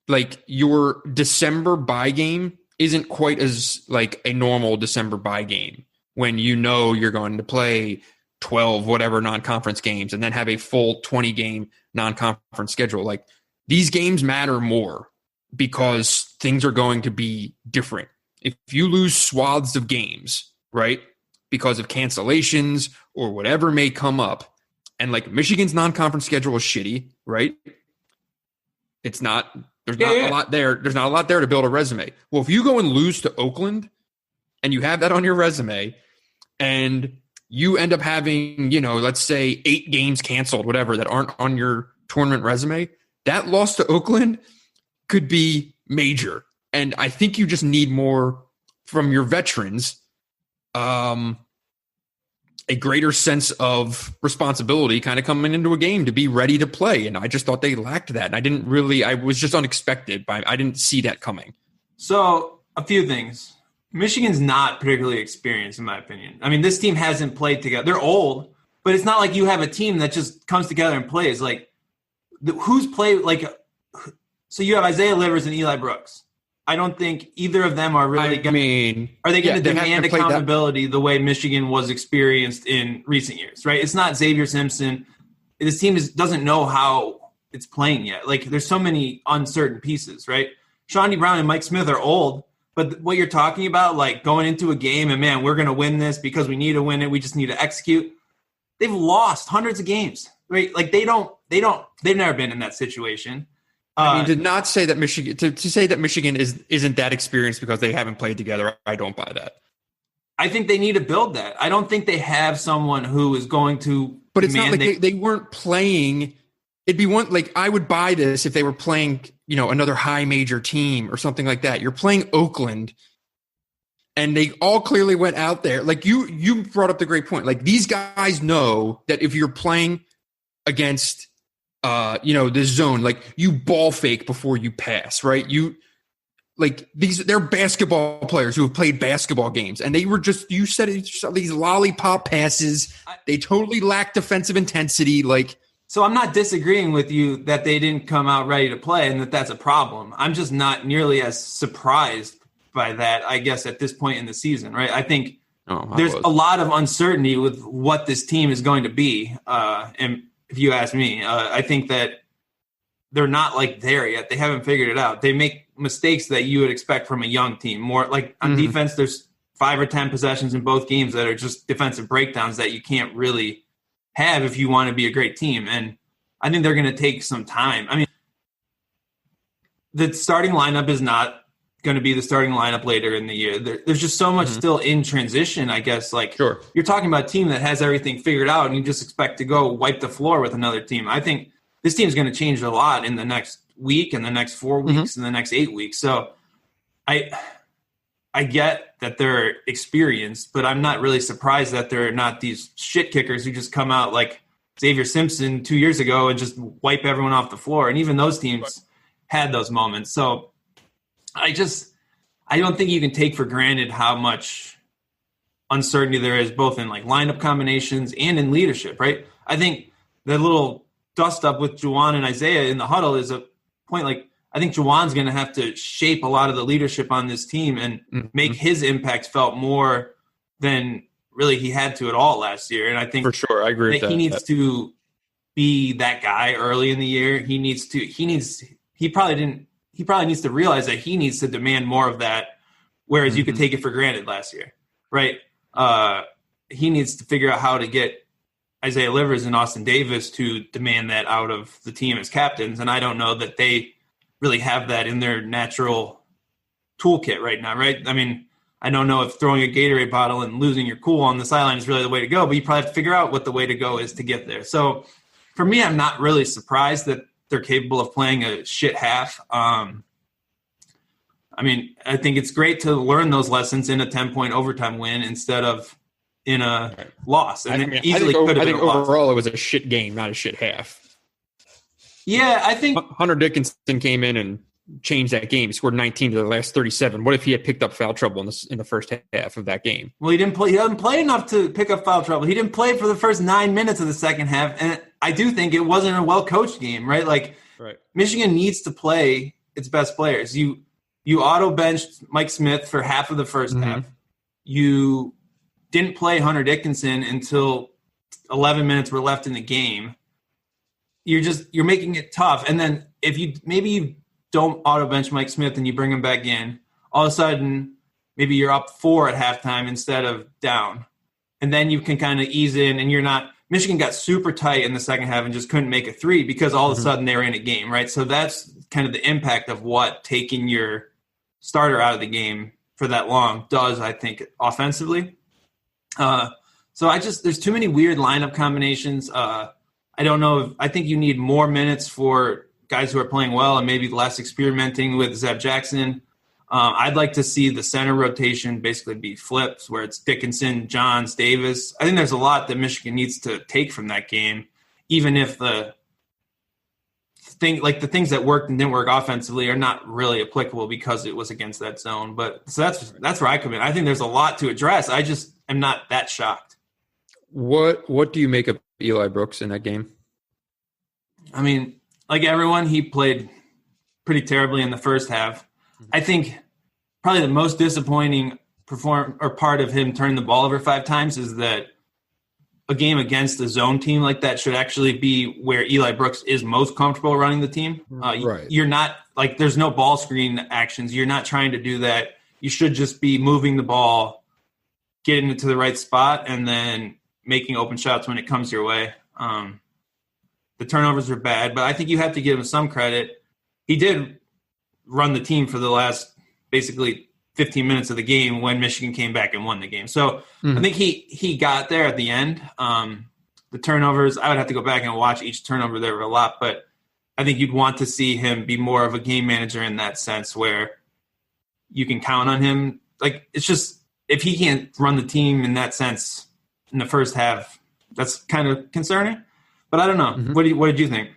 like, your December bye game isn't quite as like a normal December bye game when you're going to play 12 whatever non-conference games and then have a full 20 game non-conference schedule. Like, these games matter more because things are going to be different. If you lose swaths of games, right, because of cancellations or whatever may come up, and like Michigan's non-conference schedule is shitty, right? It's not, there's not a lot there. There's not a lot there to build a resume. Well, if you go and lose to Oakland and you have that on your resume and you end up having, let's say 8 games canceled, whatever, that aren't on your tournament resume, that loss to Oakland could be major. And I think you just need more from your veterans, a greater sense of responsibility kind of coming into a game to be ready to play. And I just thought they lacked that. And I was just unexpected. I didn't see that coming. So a few things. Michigan's not particularly experienced, in my opinion. I mean, this team hasn't played together. They're old, but it's not like you have a team that just comes together and plays. Like, who's played, like, so you have Isaiah Livers and Eli Brooks. I don't think either of them are really are they going to demand accountability the way Michigan was experienced in recent years, right? It's not Xavier Simpson. This team doesn't know how it's playing yet. Like, there's so many uncertain pieces, right? Shawnee Brown and Mike Smith are old, but what you're talking about, like going into a game and, man, we're going to win this because we need to win it. We just need to execute. They've lost hundreds of games, right? Like, they've never been in that situation. To not say that Michigan to say that Michigan isn't that experienced because they haven't played together, I don't buy that. I think they need to build that. I don't think they have someone who is going to. But it's not like they weren't playing. It'd be one, like, I would buy this if they were playing, another high major team or something like that. You're playing Oakland, and they all clearly went out there. Like, you brought up the great point. Like, these guys know that if you're playing against this zone, like, you ball fake before you pass, right? They're basketball players who have played basketball games, and they were just, you said it yourself, these lollipop passes. They totally lack defensive intensity. Like, so I'm not disagreeing with you that they didn't come out ready to play and that's a problem. I'm just not nearly as surprised by that, I guess, at this point in the season, right? I think there's a lot of uncertainty with what this team is going to be. And if you ask me, I think that they're not like there yet. They haven't figured it out. They make mistakes that you would expect from a young team. More like on defense, there's 5 or 10 possessions in both games that are just defensive breakdowns that you can't really have if you want to be a great team. And I think they're going to take some time. I mean, the starting lineup is not going to be the starting lineup later in the year. There's just so much still in transition, I guess. Like, Sure. You're talking about a team that has everything figured out, and you just expect to go wipe the floor with another team. I think this team's going to change a lot in the next week and the next 4 weeks and the next 8 weeks. So I get that they're experienced, but I'm not really surprised that they're not these shit kickers who just come out like Xavier Simpson 2 years ago and just wipe everyone off the floor. And even those teams had those moments. So I don't think you can take for granted how much uncertainty there is both in like lineup combinations and in leadership, right? I think the little dust up with Juwan and Isaiah in the huddle is a point. Like, I think Juwan's going to have to shape a lot of the leadership on this team and make his impact felt more than really he had to at all last year. And I think for sure, I agree with that. He needs to be that guy early in the year. He probably needs to realize that he needs to demand more of that, whereas you could take it for granted last year, right? He needs to figure out how to get Isaiah Livers and Austin Davis to demand that out of the team as captains, and I don't know that they really have that in their natural toolkit right now, right? I mean, I don't know if throwing a Gatorade bottle and losing your cool on the sideline is really the way to go, but you probably have to figure out what the way to go is to get there. So for me, I'm not really surprised that they're capable of playing a shit half. I mean, I think it's great to learn those lessons in a 10-point overtime win instead of in a loss. And I think overall it was a shit game, not a shit half. Yeah, I think Hunter Dickinson came in and changed that game. He scored 19 to the last 37. What if he had picked up foul trouble in the first half of that game? Well, he didn't play. He doesn't play enough to pick up foul trouble. He didn't play for the first 9 minutes of the second half, and I do think it wasn't a well-coached game, right? Like, Michigan needs to play its best players. You auto-benched Mike Smith for half of the first half. You didn't play Hunter Dickinson until 11 minutes were left in the game. You're making it tough. And then if you don't auto-bench Mike Smith and you bring him back in, all of a sudden maybe you're up 4 at halftime instead of down. And then you can kind of ease in, and you're not – Michigan got super tight in the second half and just couldn't make a three because all of a sudden they were in a game, right? So that's kind of the impact of what taking your starter out of the game for that long does, I think, offensively. So there's too many weird lineup combinations. I don't know I think you need more minutes for guys who are playing well and maybe less experimenting with Zeb Jackson. I'd like to see the center rotation basically be flipped, where it's Dickinson, Johns, Davis. I think there's a lot that Michigan needs to take from that game, even if the things that worked and didn't work offensively are not really applicable because it was against that zone. But so that's where I come in. I think there's a lot to address. I just am not that shocked. What do you make of Eli Brooks in that game? I mean, like everyone, he played pretty terribly in the first half. I think probably the most disappointing part of him turning the ball over 5 times is that a game against a zone team like that should actually be where Eli Brooks is most comfortable running the team. Right. You're not like there's no ball screen actions. You're not trying to do that. You should just be moving the ball, getting it to the right spot, and then making open shots when it comes your way. The turnovers are bad, but I think you have to give him some credit. He did run the team for the last basically 15 minutes of the game when Michigan came back and won the game. So I think he got there at the end. The turnovers, I would have to go back and watch each turnover. There were a lot, but I think you'd want to see him be more of a game manager in that sense where you can count on him. Like, it's just, if he can't run the team in that sense in the first half, that's kind of concerning. But I don't know. What did you think?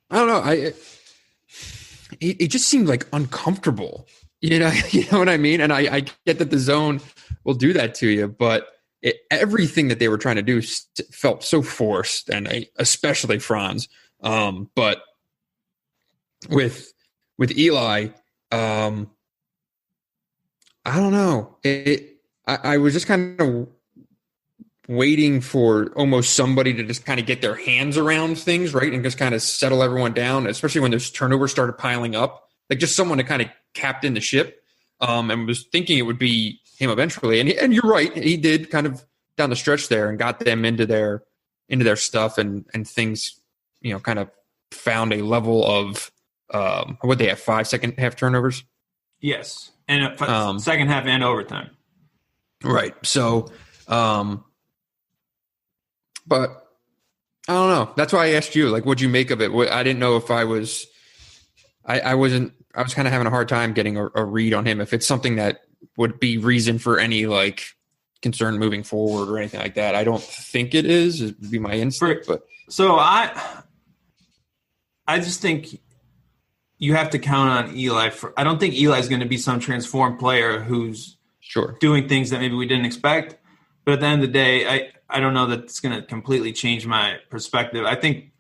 I don't know. It just seemed like uncomfortable. You know what I mean? And I get that the zone will do that to you, but everything that they were trying to do felt so forced, and especially Franz. But with Eli, I don't know. I was just kind of waiting for almost somebody to just kind of get their hands around things, right, and just kind of settle everyone down, especially when those turnovers started piling up. Like, just someone to kind of captain the ship, and was thinking it would be him eventually. And you're right, he did kind of down the stretch there and got them into their stuff, and things, kind of found a level of what they have 5 second half turnovers. Yes, and second half and overtime. Right. So, but I don't know. That's why I asked you, like, what'd you make of it? I didn't know if I was kind of having a hard time getting a read on him. If it's something that would be reason for any like concern moving forward or anything like that. I don't think it is. It'd be my instinct, but so I just think you have to count on Eli. I don't think Eli's going to be some transformed player who's doing things that maybe we didn't expect. But at the end of the day, I don't know that it's going to completely change my perspective. I think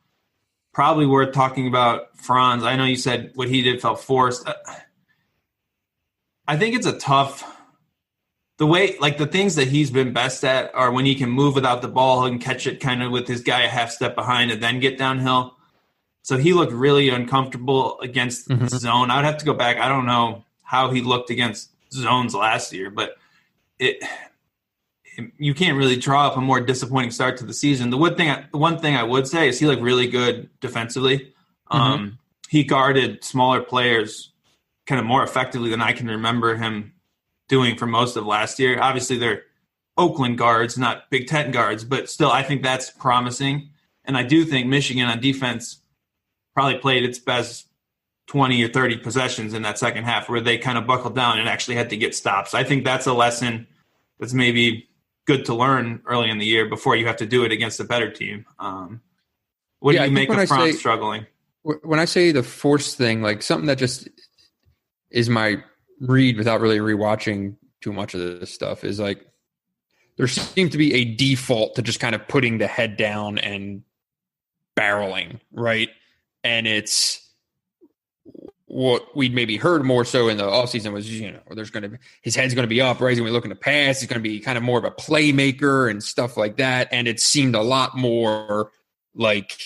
probably worth talking about Franz. I know you said what he did felt forced. I think it's a tough – the way – like the things that he's been best at are when he can move without the ball and catch it kind of with his guy a half step behind and then get downhill. So he looked really uncomfortable against zone. I would have to go back. I don't know how he looked against zones last year, but you can't really draw up a more disappointing start to the season. The one thing I would say is he looked really good defensively. He guarded smaller players kind of more effectively than I can remember him doing for most of last year. Obviously, they're Oakland guards, not Big Ten guards, but still I think that's promising. And I do think Michigan on defense probably played its best 20 or 30 possessions in that second half where they kind of buckled down and actually had to get stops. I think that's a lesson that's maybe good to learn early in the year before you have to do it against a better team. What do you make of Franz struggling? When I say the force thing, like something that just is my read without really rewatching too much of this stuff is like there seems to be a default to just kind of putting the head down and barreling, right? And it's what we'd maybe heard more so in the offseason was, his head's going to be up, right? He's going to be looking to pass. He's going to be kind of more of a playmaker and stuff like that. And it seemed a lot more like,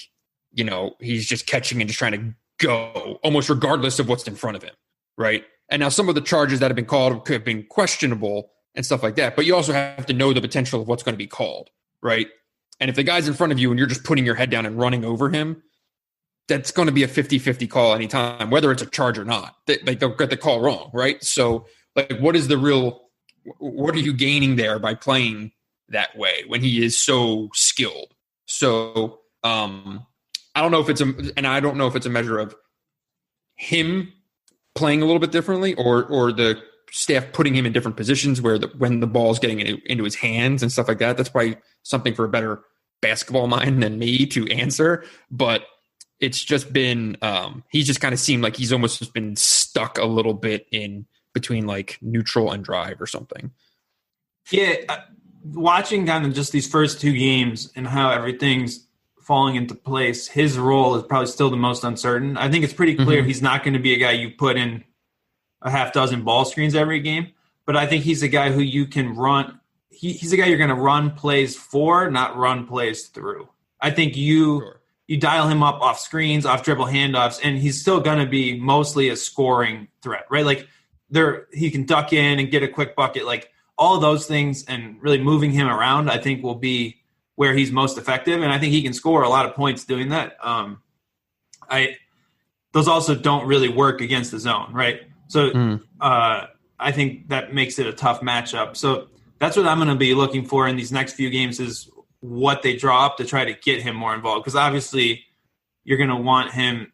he's just catching and just trying to go almost regardless of what's in front of him, right? And now some of the charges that have been called could have been questionable and stuff like that. But you also have to know the potential of what's going to be called, right? And if the guy's in front of you and you're just putting your head down and running over him, that's going to be a 50-50 call anytime, whether it's a charge or not. They'll get the call wrong, right? So, what are you gaining there by playing that way when he is so skilled? So, I don't know if it's a measure of him playing a little bit differently or the staff putting him in different positions where when the ball's getting into his hands and stuff like that. That's probably something for a better basketball mind than me to answer, but it's just been he's just kind of seemed like he's almost just been stuck a little bit in between like neutral and drive or something. Yeah, watching kind of just these first two games and how everything's falling into place, his role is probably still the most uncertain. I think it's pretty clear he's not going to be a guy you put in a half dozen ball screens every game, but I think he's a guy who you can run. He's a guy you're going to run plays for, not run plays through. I think you dial him up off screens, off dribble handoffs, and he's still going to be mostly a scoring threat, right? Like he can duck in and get a quick bucket. Like all of those things and really moving him around, I think will be where he's most effective. And I think he can score a lot of points doing that. Those also don't really work against the zone, right? So I think that makes it a tough matchup. So that's what I'm going to be looking for in these next few games is what they draw up to try to get him more involved. Because obviously you're going to want him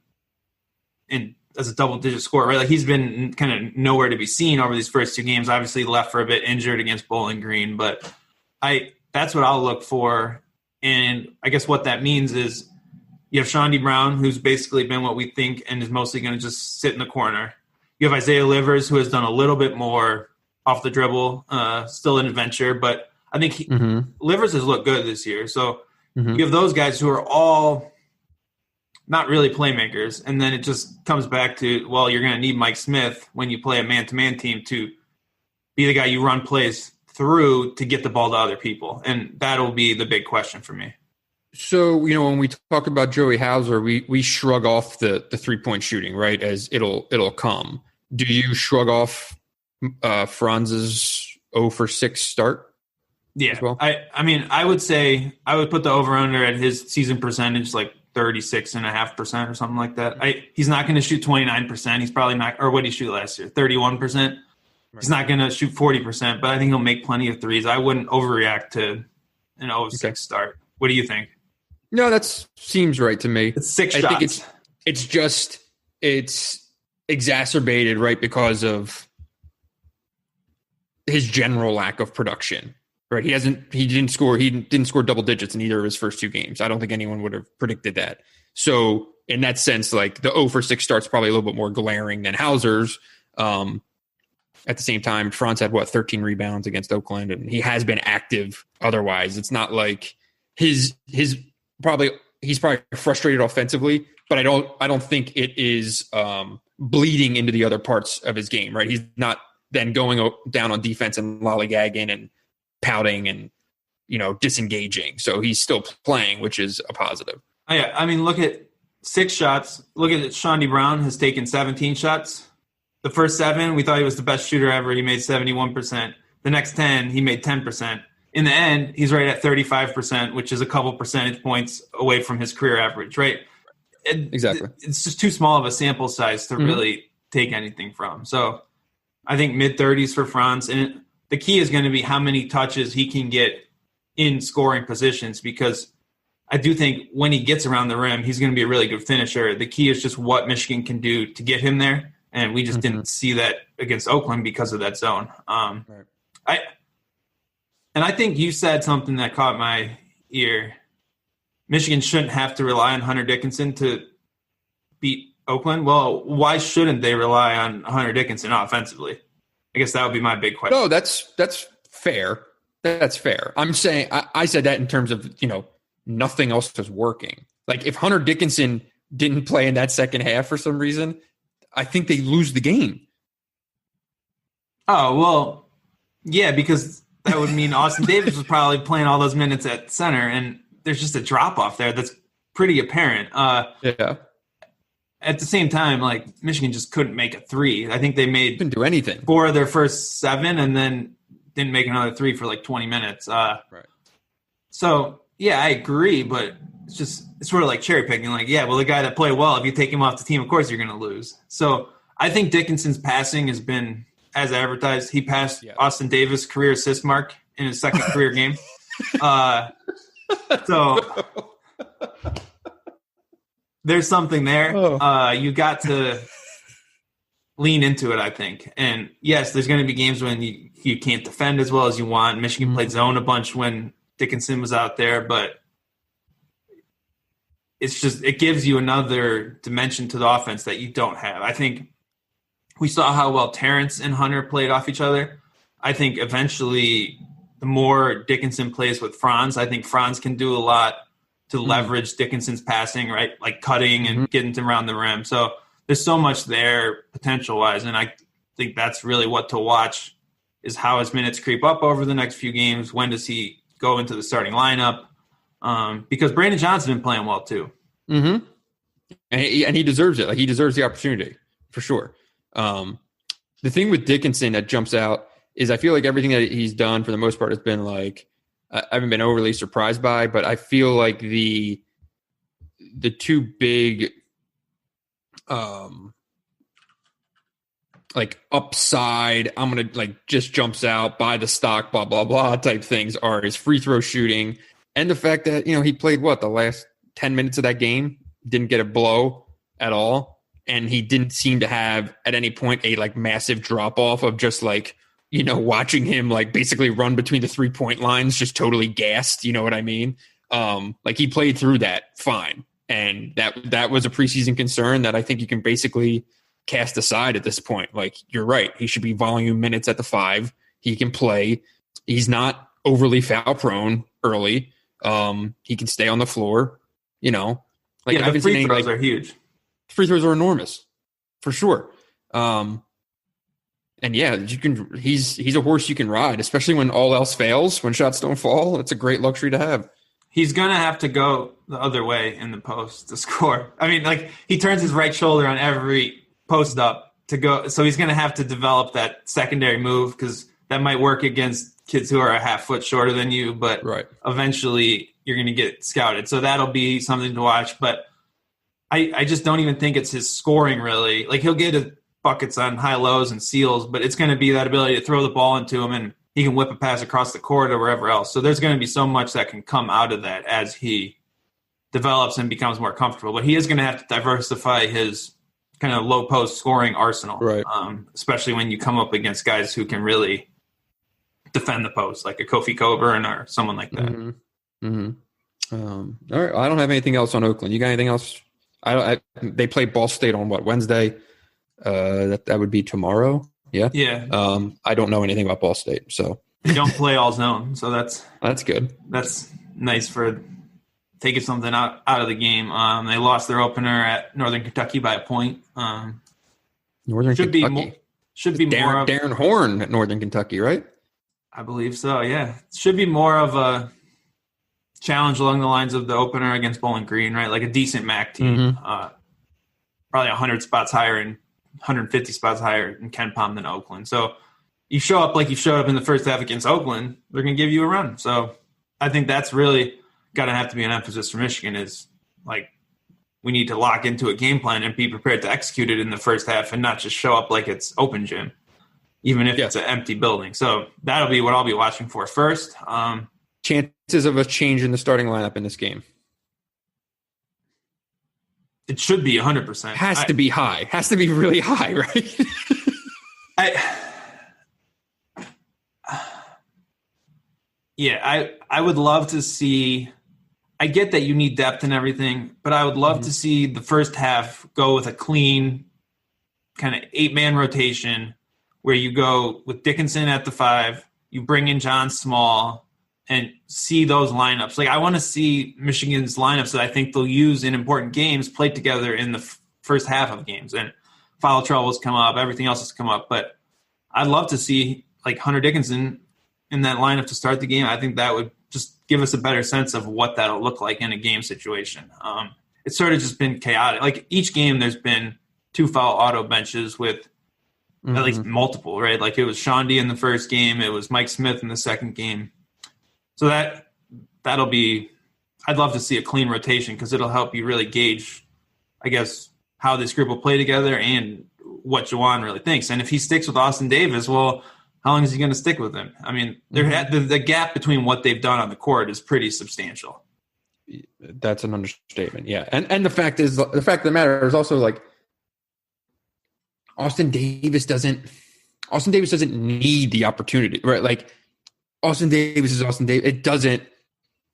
as a double-digit scorer, right? Like he's been kind of nowhere to be seen over these first two games. Obviously left for a bit injured against Bowling Green, but that's what I'll look for. And I guess what that means is you have Shondy Brown, who's basically been what we think and is mostly going to just sit in the corner. You have Isaiah Livers, who has done a little bit more off the dribble, still an adventure, but I think Livers has looked good this year. So you have those guys who are all not really playmakers. And then it just comes back to, well, you're going to need Mike Smith when you play a man-to-man team to be the guy you run plays through to get the ball to other people. And that'll be the big question for me. So, when we talk about Joey Hauser, we shrug off the 3-point shooting, right? As it'll come. Do you shrug off Franz's 0 for 6 start? Yeah. As well? I mean, I would say I would put the over-under at his season percentage like 36.5% or something like that. He's not going to shoot 29%. He's probably not, or what did he shoot last year? 31%. He's not going to shoot 40%, but I think he'll make plenty of threes. I wouldn't overreact to an 0-6 start. What do you think? No, that seems right to me. It's 6 shots. I think it's exacerbated, right, because of his general lack of production. Right. He didn't score double digits in either of his first 2 games. I don't think anyone would have predicted that. So in that sense, like the 0-for-6 start's probably a little bit more glaring than Hauser's. At the same time, Franz had 13 rebounds against Oakland, and he has been active otherwise. It's not like he's probably frustrated offensively, but I don't think it is bleeding into the other parts of his game, right? He's not then going down on defense and lollygagging and pouting and, disengaging. So he's still playing, which is a positive. Oh, yeah. I mean, look at 6 shots. Look at it. Shawnee Brown has taken 17 shots. The first 7, we thought he was the best shooter ever. He made 71%. The next 10, he made 10%. In the end, he's right at 35%, which is a couple percentage points away from his career average, right? Exactly. It's just too small of a sample size to really take anything from. So I think mid-30s for Franz. And the key is going to be how many touches he can get in scoring positions, because I do think when he gets around the rim, he's going to be a really good finisher. The key is just what Michigan can do to get him there, and we just didn't see that against Oakland because of that zone. Right. I think you said something that caught my ear. Michigan shouldn't have to rely on Hunter Dickinson to beat Oakland. Well, why shouldn't they rely on Hunter Dickinson offensively? I guess that would be my big question. No, that's fair. That's fair. I'm saying I said that in terms of, nothing else was working. Like if Hunter Dickinson didn't play in that second half for some reason, I think they lose the game. Oh, well, yeah, because that would mean Austin Davis was probably playing all those minutes at center, and there's just a drop-off there that's pretty apparent. Yeah. At the same time, like Michigan just couldn't make a 3. I think they couldn't do anything. 4 of their first 7 and then didn't make another 3 for like 20 minutes. Right. So, yeah, I agree, but it's sort of like cherry picking. Like, yeah, well, the guy that played well, if you take him off the team, of course you're going to lose. So I think Dickinson's passing has been as advertised. He passed Austin Davis' career assist mark in his second career game. So there's something there. You got to lean into it, I think. And yes, there's going to be games when you can't defend as well as you want. Michigan played zone a bunch when Dickinson was out there, but it gives you another dimension to the offense that you don't have. I think we saw how well Terrence and Hunter played off each other. I think eventually the more Dickinson plays with Franz, I think Franz can do a lot to leverage Dickinson's passing, right? Like cutting and getting to around the rim. So there's so much there potential-wise, and I think that's really what to watch is how his minutes creep up over the next few games. When does he go into the starting lineup? Because Brandon Johnson's been playing well too. Mm-hmm. And he deserves it. Like he deserves the opportunity for sure. The thing with Dickinson that jumps out is I feel like everything that he's done for the most part has been like, I haven't been overly surprised by, but I feel like the two big, like upside, I'm going to like just jumps out, buy the stock, blah, blah, blah type things are his free throw shooting. And the fact that, he played the last 10 minutes of that game, didn't get a blow at all. And he didn't seem to have at any point a like massive drop off of just like, watching him like basically run between the 3-point lines, just totally gassed. You know what I mean? Like he played through that fine. And that was a preseason concern that I think you can basically cast aside at this point. Like you're right. He should be volume minutes at the 5. He can play. He's not overly foul prone early. He can stay on the floor, Like the free throws are huge. Free throws are enormous, for sure. And yeah, he's a horse you can ride, especially when all else fails, when shots don't fall. It's a great luxury to have. He's going to have to go the other way in the post to score. I mean, like he turns his right shoulder on every post up to go. So he's going to have to develop that secondary move because that might work against kids who are a half foot shorter than you. But eventually you're going to get scouted. So that'll be something to watch. But I just don't even think it's his scoring really. Like he'll get buckets on high lows and seals, but it's going to be that ability to throw the ball into him and he can whip a pass across the court or wherever else. So there's going to be so much that can come out of that as he develops and becomes more comfortable. But he is going to have to diversify his kind of low post scoring arsenal, right? Especially when you come up against guys who can really defend the post, like a Kofi Coburn or someone like that. Mm-hmm. Mm-hmm. All right, I don't have anything else on Oakland. You got anything else? They play Ball State on what, Wednesday? That would be tomorrow. Yeah. I don't know anything about Ball State, so they don't play all zone, so that's good. That's nice for taking something out of the game. They lost their opener at Northern Kentucky by a point. Northern Kentucky should be more of Darren Horn at Northern Kentucky, right? I believe so. Yeah, should be more of a challenge along the lines of the opener against Bowling Green, right? Like a decent MAC team, probably 100 spots higher and 150 spots higher in Ken Palm than Oakland. So you show up like you showed up in the first half against Oakland, they're going to give you a run. So I think that's really got to have to be an emphasis for Michigan is like we need to lock into a game plan and be prepared to execute it in the first half and not just show up like it's open gym, even if it's an empty building. So that'll be what I'll be watching for first. Chances of a change in the starting lineup in this game. It should be 100%. Has to be high. Has to be really high, right? I would love to see – I get that you need depth and everything, but I would love to see the first half go with a clean kind of 8-man rotation where you go with Dickinson at the 5, you bring in John Small – and see those lineups. Like I want to see Michigan's lineups that I think they'll use in important games played together in the first half of games. And foul troubles come up, everything else has come up. But I'd love to see like Hunter Dickinson in that lineup to start the game. I think that would just give us a better sense of what that'll look like in a game situation. It's sort of just been chaotic. Like each game there's been 2 foul auto benches with at least multiple, right? Like it was Shondy in the first game. It was Mike Smith in the second game. So that'll be – I'd love to see a clean rotation because it'll help you really gauge, I guess, how this group will play together and what Juwan really thinks. And if he sticks with Austin Davis, well, how long is he going to stick with him? I mean, the gap between what they've done on the court is pretty substantial. That's an understatement, yeah. And the fact of the matter is also like Austin Davis doesn't need the opportunity, right? Like – Austin Davis is Austin Davis. It doesn't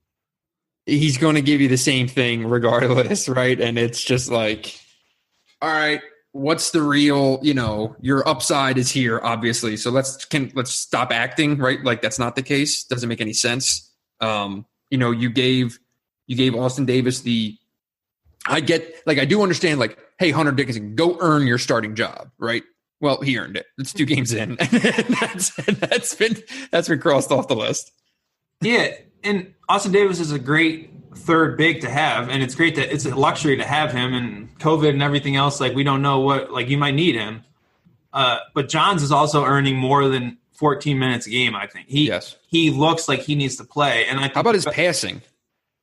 – he's going to give you the same thing regardless, right? And it's just like, all right, what's the real – your upside is here, obviously. So let's stop acting, right? Like that's not the case. Doesn't make any sense. You gave Austin Davis the – I do understand like, hey, Hunter Dickinson, go earn your starting job, right? Well, he earned it. It's 2 games in. that's been crossed off the list. Yeah, and Austin Davis is a great third big to have, and it's great that it's a luxury to have him. And COVID and everything else, like we don't know what, like you might need him. But Johns is also earning more than 14 minutes a game. I think he looks like he needs to play. And how about his passing?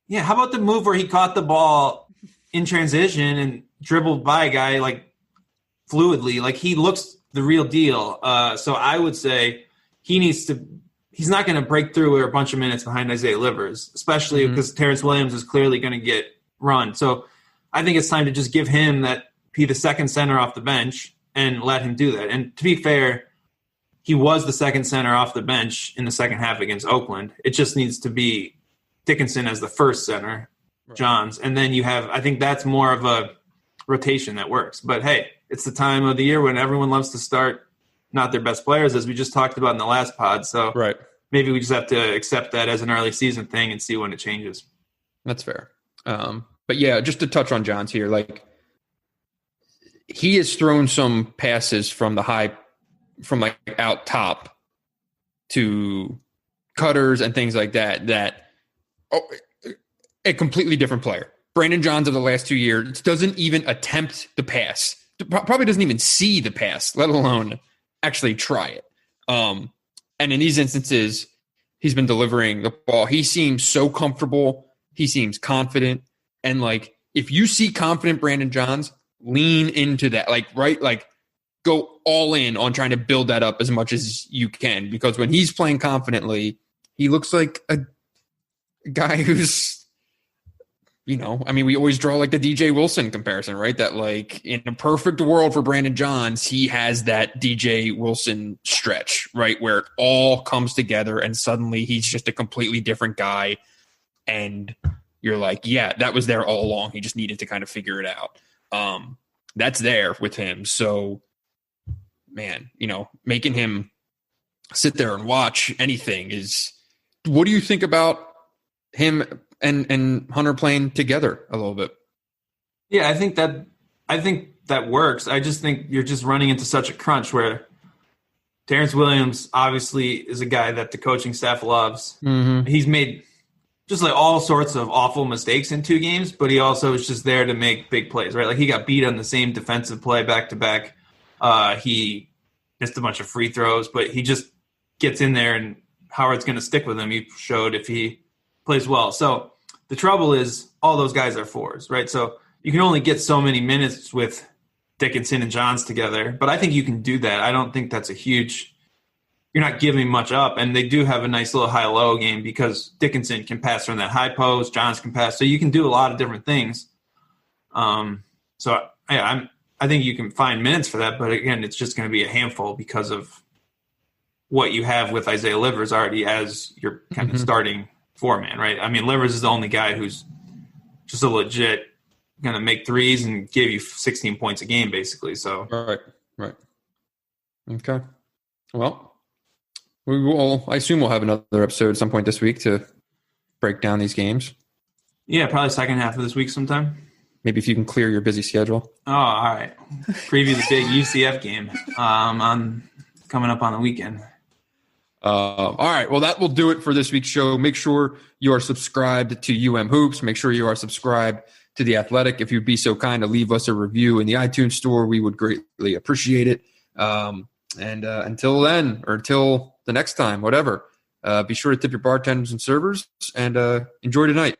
Yeah, how about the move where he caught the ball in transition and dribbled by a guy like fluidly, like he looks the real deal. So I would say he's not going to break through a bunch of minutes behind Isaiah Livers, especially because Terrence Williams is clearly going to get run. So I think it's time to just give him be the second center off the bench and let him do that. And to be fair, he was the second center off the bench in the second half against Oakland. It just needs to be Dickinson as the first center, Johns. And then I think that's more of a rotation that works. But hey, it's the time of the year when everyone loves to start not their best players, as we just talked about in the last pod. So maybe we just have to accept that as an early season thing and see when it changes. That's fair. But yeah, just to touch on Johns here, like he has thrown some passes from like out top to cutters and things like that a completely different player. Brandon Johns of the last 2 years doesn't even attempt the pass. Probably doesn't even see the pass, let alone actually try it. And in these instances, he's been delivering the ball. He seems so comfortable He seems confident. And, like, if you see confident Brandon Johns, lean into that. Like, right? Like, go all in on trying to build that up as much as you can. Because when he's playing confidently, he looks like a guy who's, you know, I mean, we always draw like the DJ Wilson comparison, right? That, like, in a perfect world for Brandon Johns, he has that DJ Wilson stretch, right? Where it all comes together and suddenly he's just a completely different guy. And you're like, yeah, that was there all along. He just needed to kind of figure it out. That's there with him. So, man, you know, making him sit there and watch anything is, what do you think about him and Hunter playing together a little bit? Yeah, I think that works. I just think you're just running into such a crunch where Terrence Williams obviously is a guy that the coaching staff loves. Mm-hmm. He's made just like all sorts of awful mistakes in 2 games, but he also is just there to make big plays, right? Like, he got beat on the same defensive play back to back. He missed a bunch of free throws, but he just gets in there, and Howard's going to stick with him. He showed if he plays well. So the trouble is all those guys are 4s, right? So you can only get so many minutes with Dickinson and Johns together, but I think you can do that. I don't think that's a huge – you're not giving much up, and they do have a nice little high-low game because Dickinson can pass from that high post, Johns can pass. So you can do a lot of different things. So I think you can find minutes for that, but again, it's just going to be a handful because of what you have with Isaiah Livers already as your kind of starting – 4-man, right? I mean, Livers is the only guy who's just a legit going to make threes and give you 16 points a game, basically. So, right. Okay. Well, we will. I assume we'll have another episode at some point this week to break down these games. Yeah, probably second half of this week sometime. Maybe if you can clear your busy schedule. Oh, all right. Preview the big UCF game on coming up on the weekend. All right. Well, that will do it for this week's show. Make sure you are subscribed to Hoops. Make sure you are subscribed to The Athletic. If you'd be so kind to leave us a review in the iTunes store, we would greatly appreciate it. And until then, or until the next time, whatever, be sure to tip your bartenders and servers, and enjoy tonight.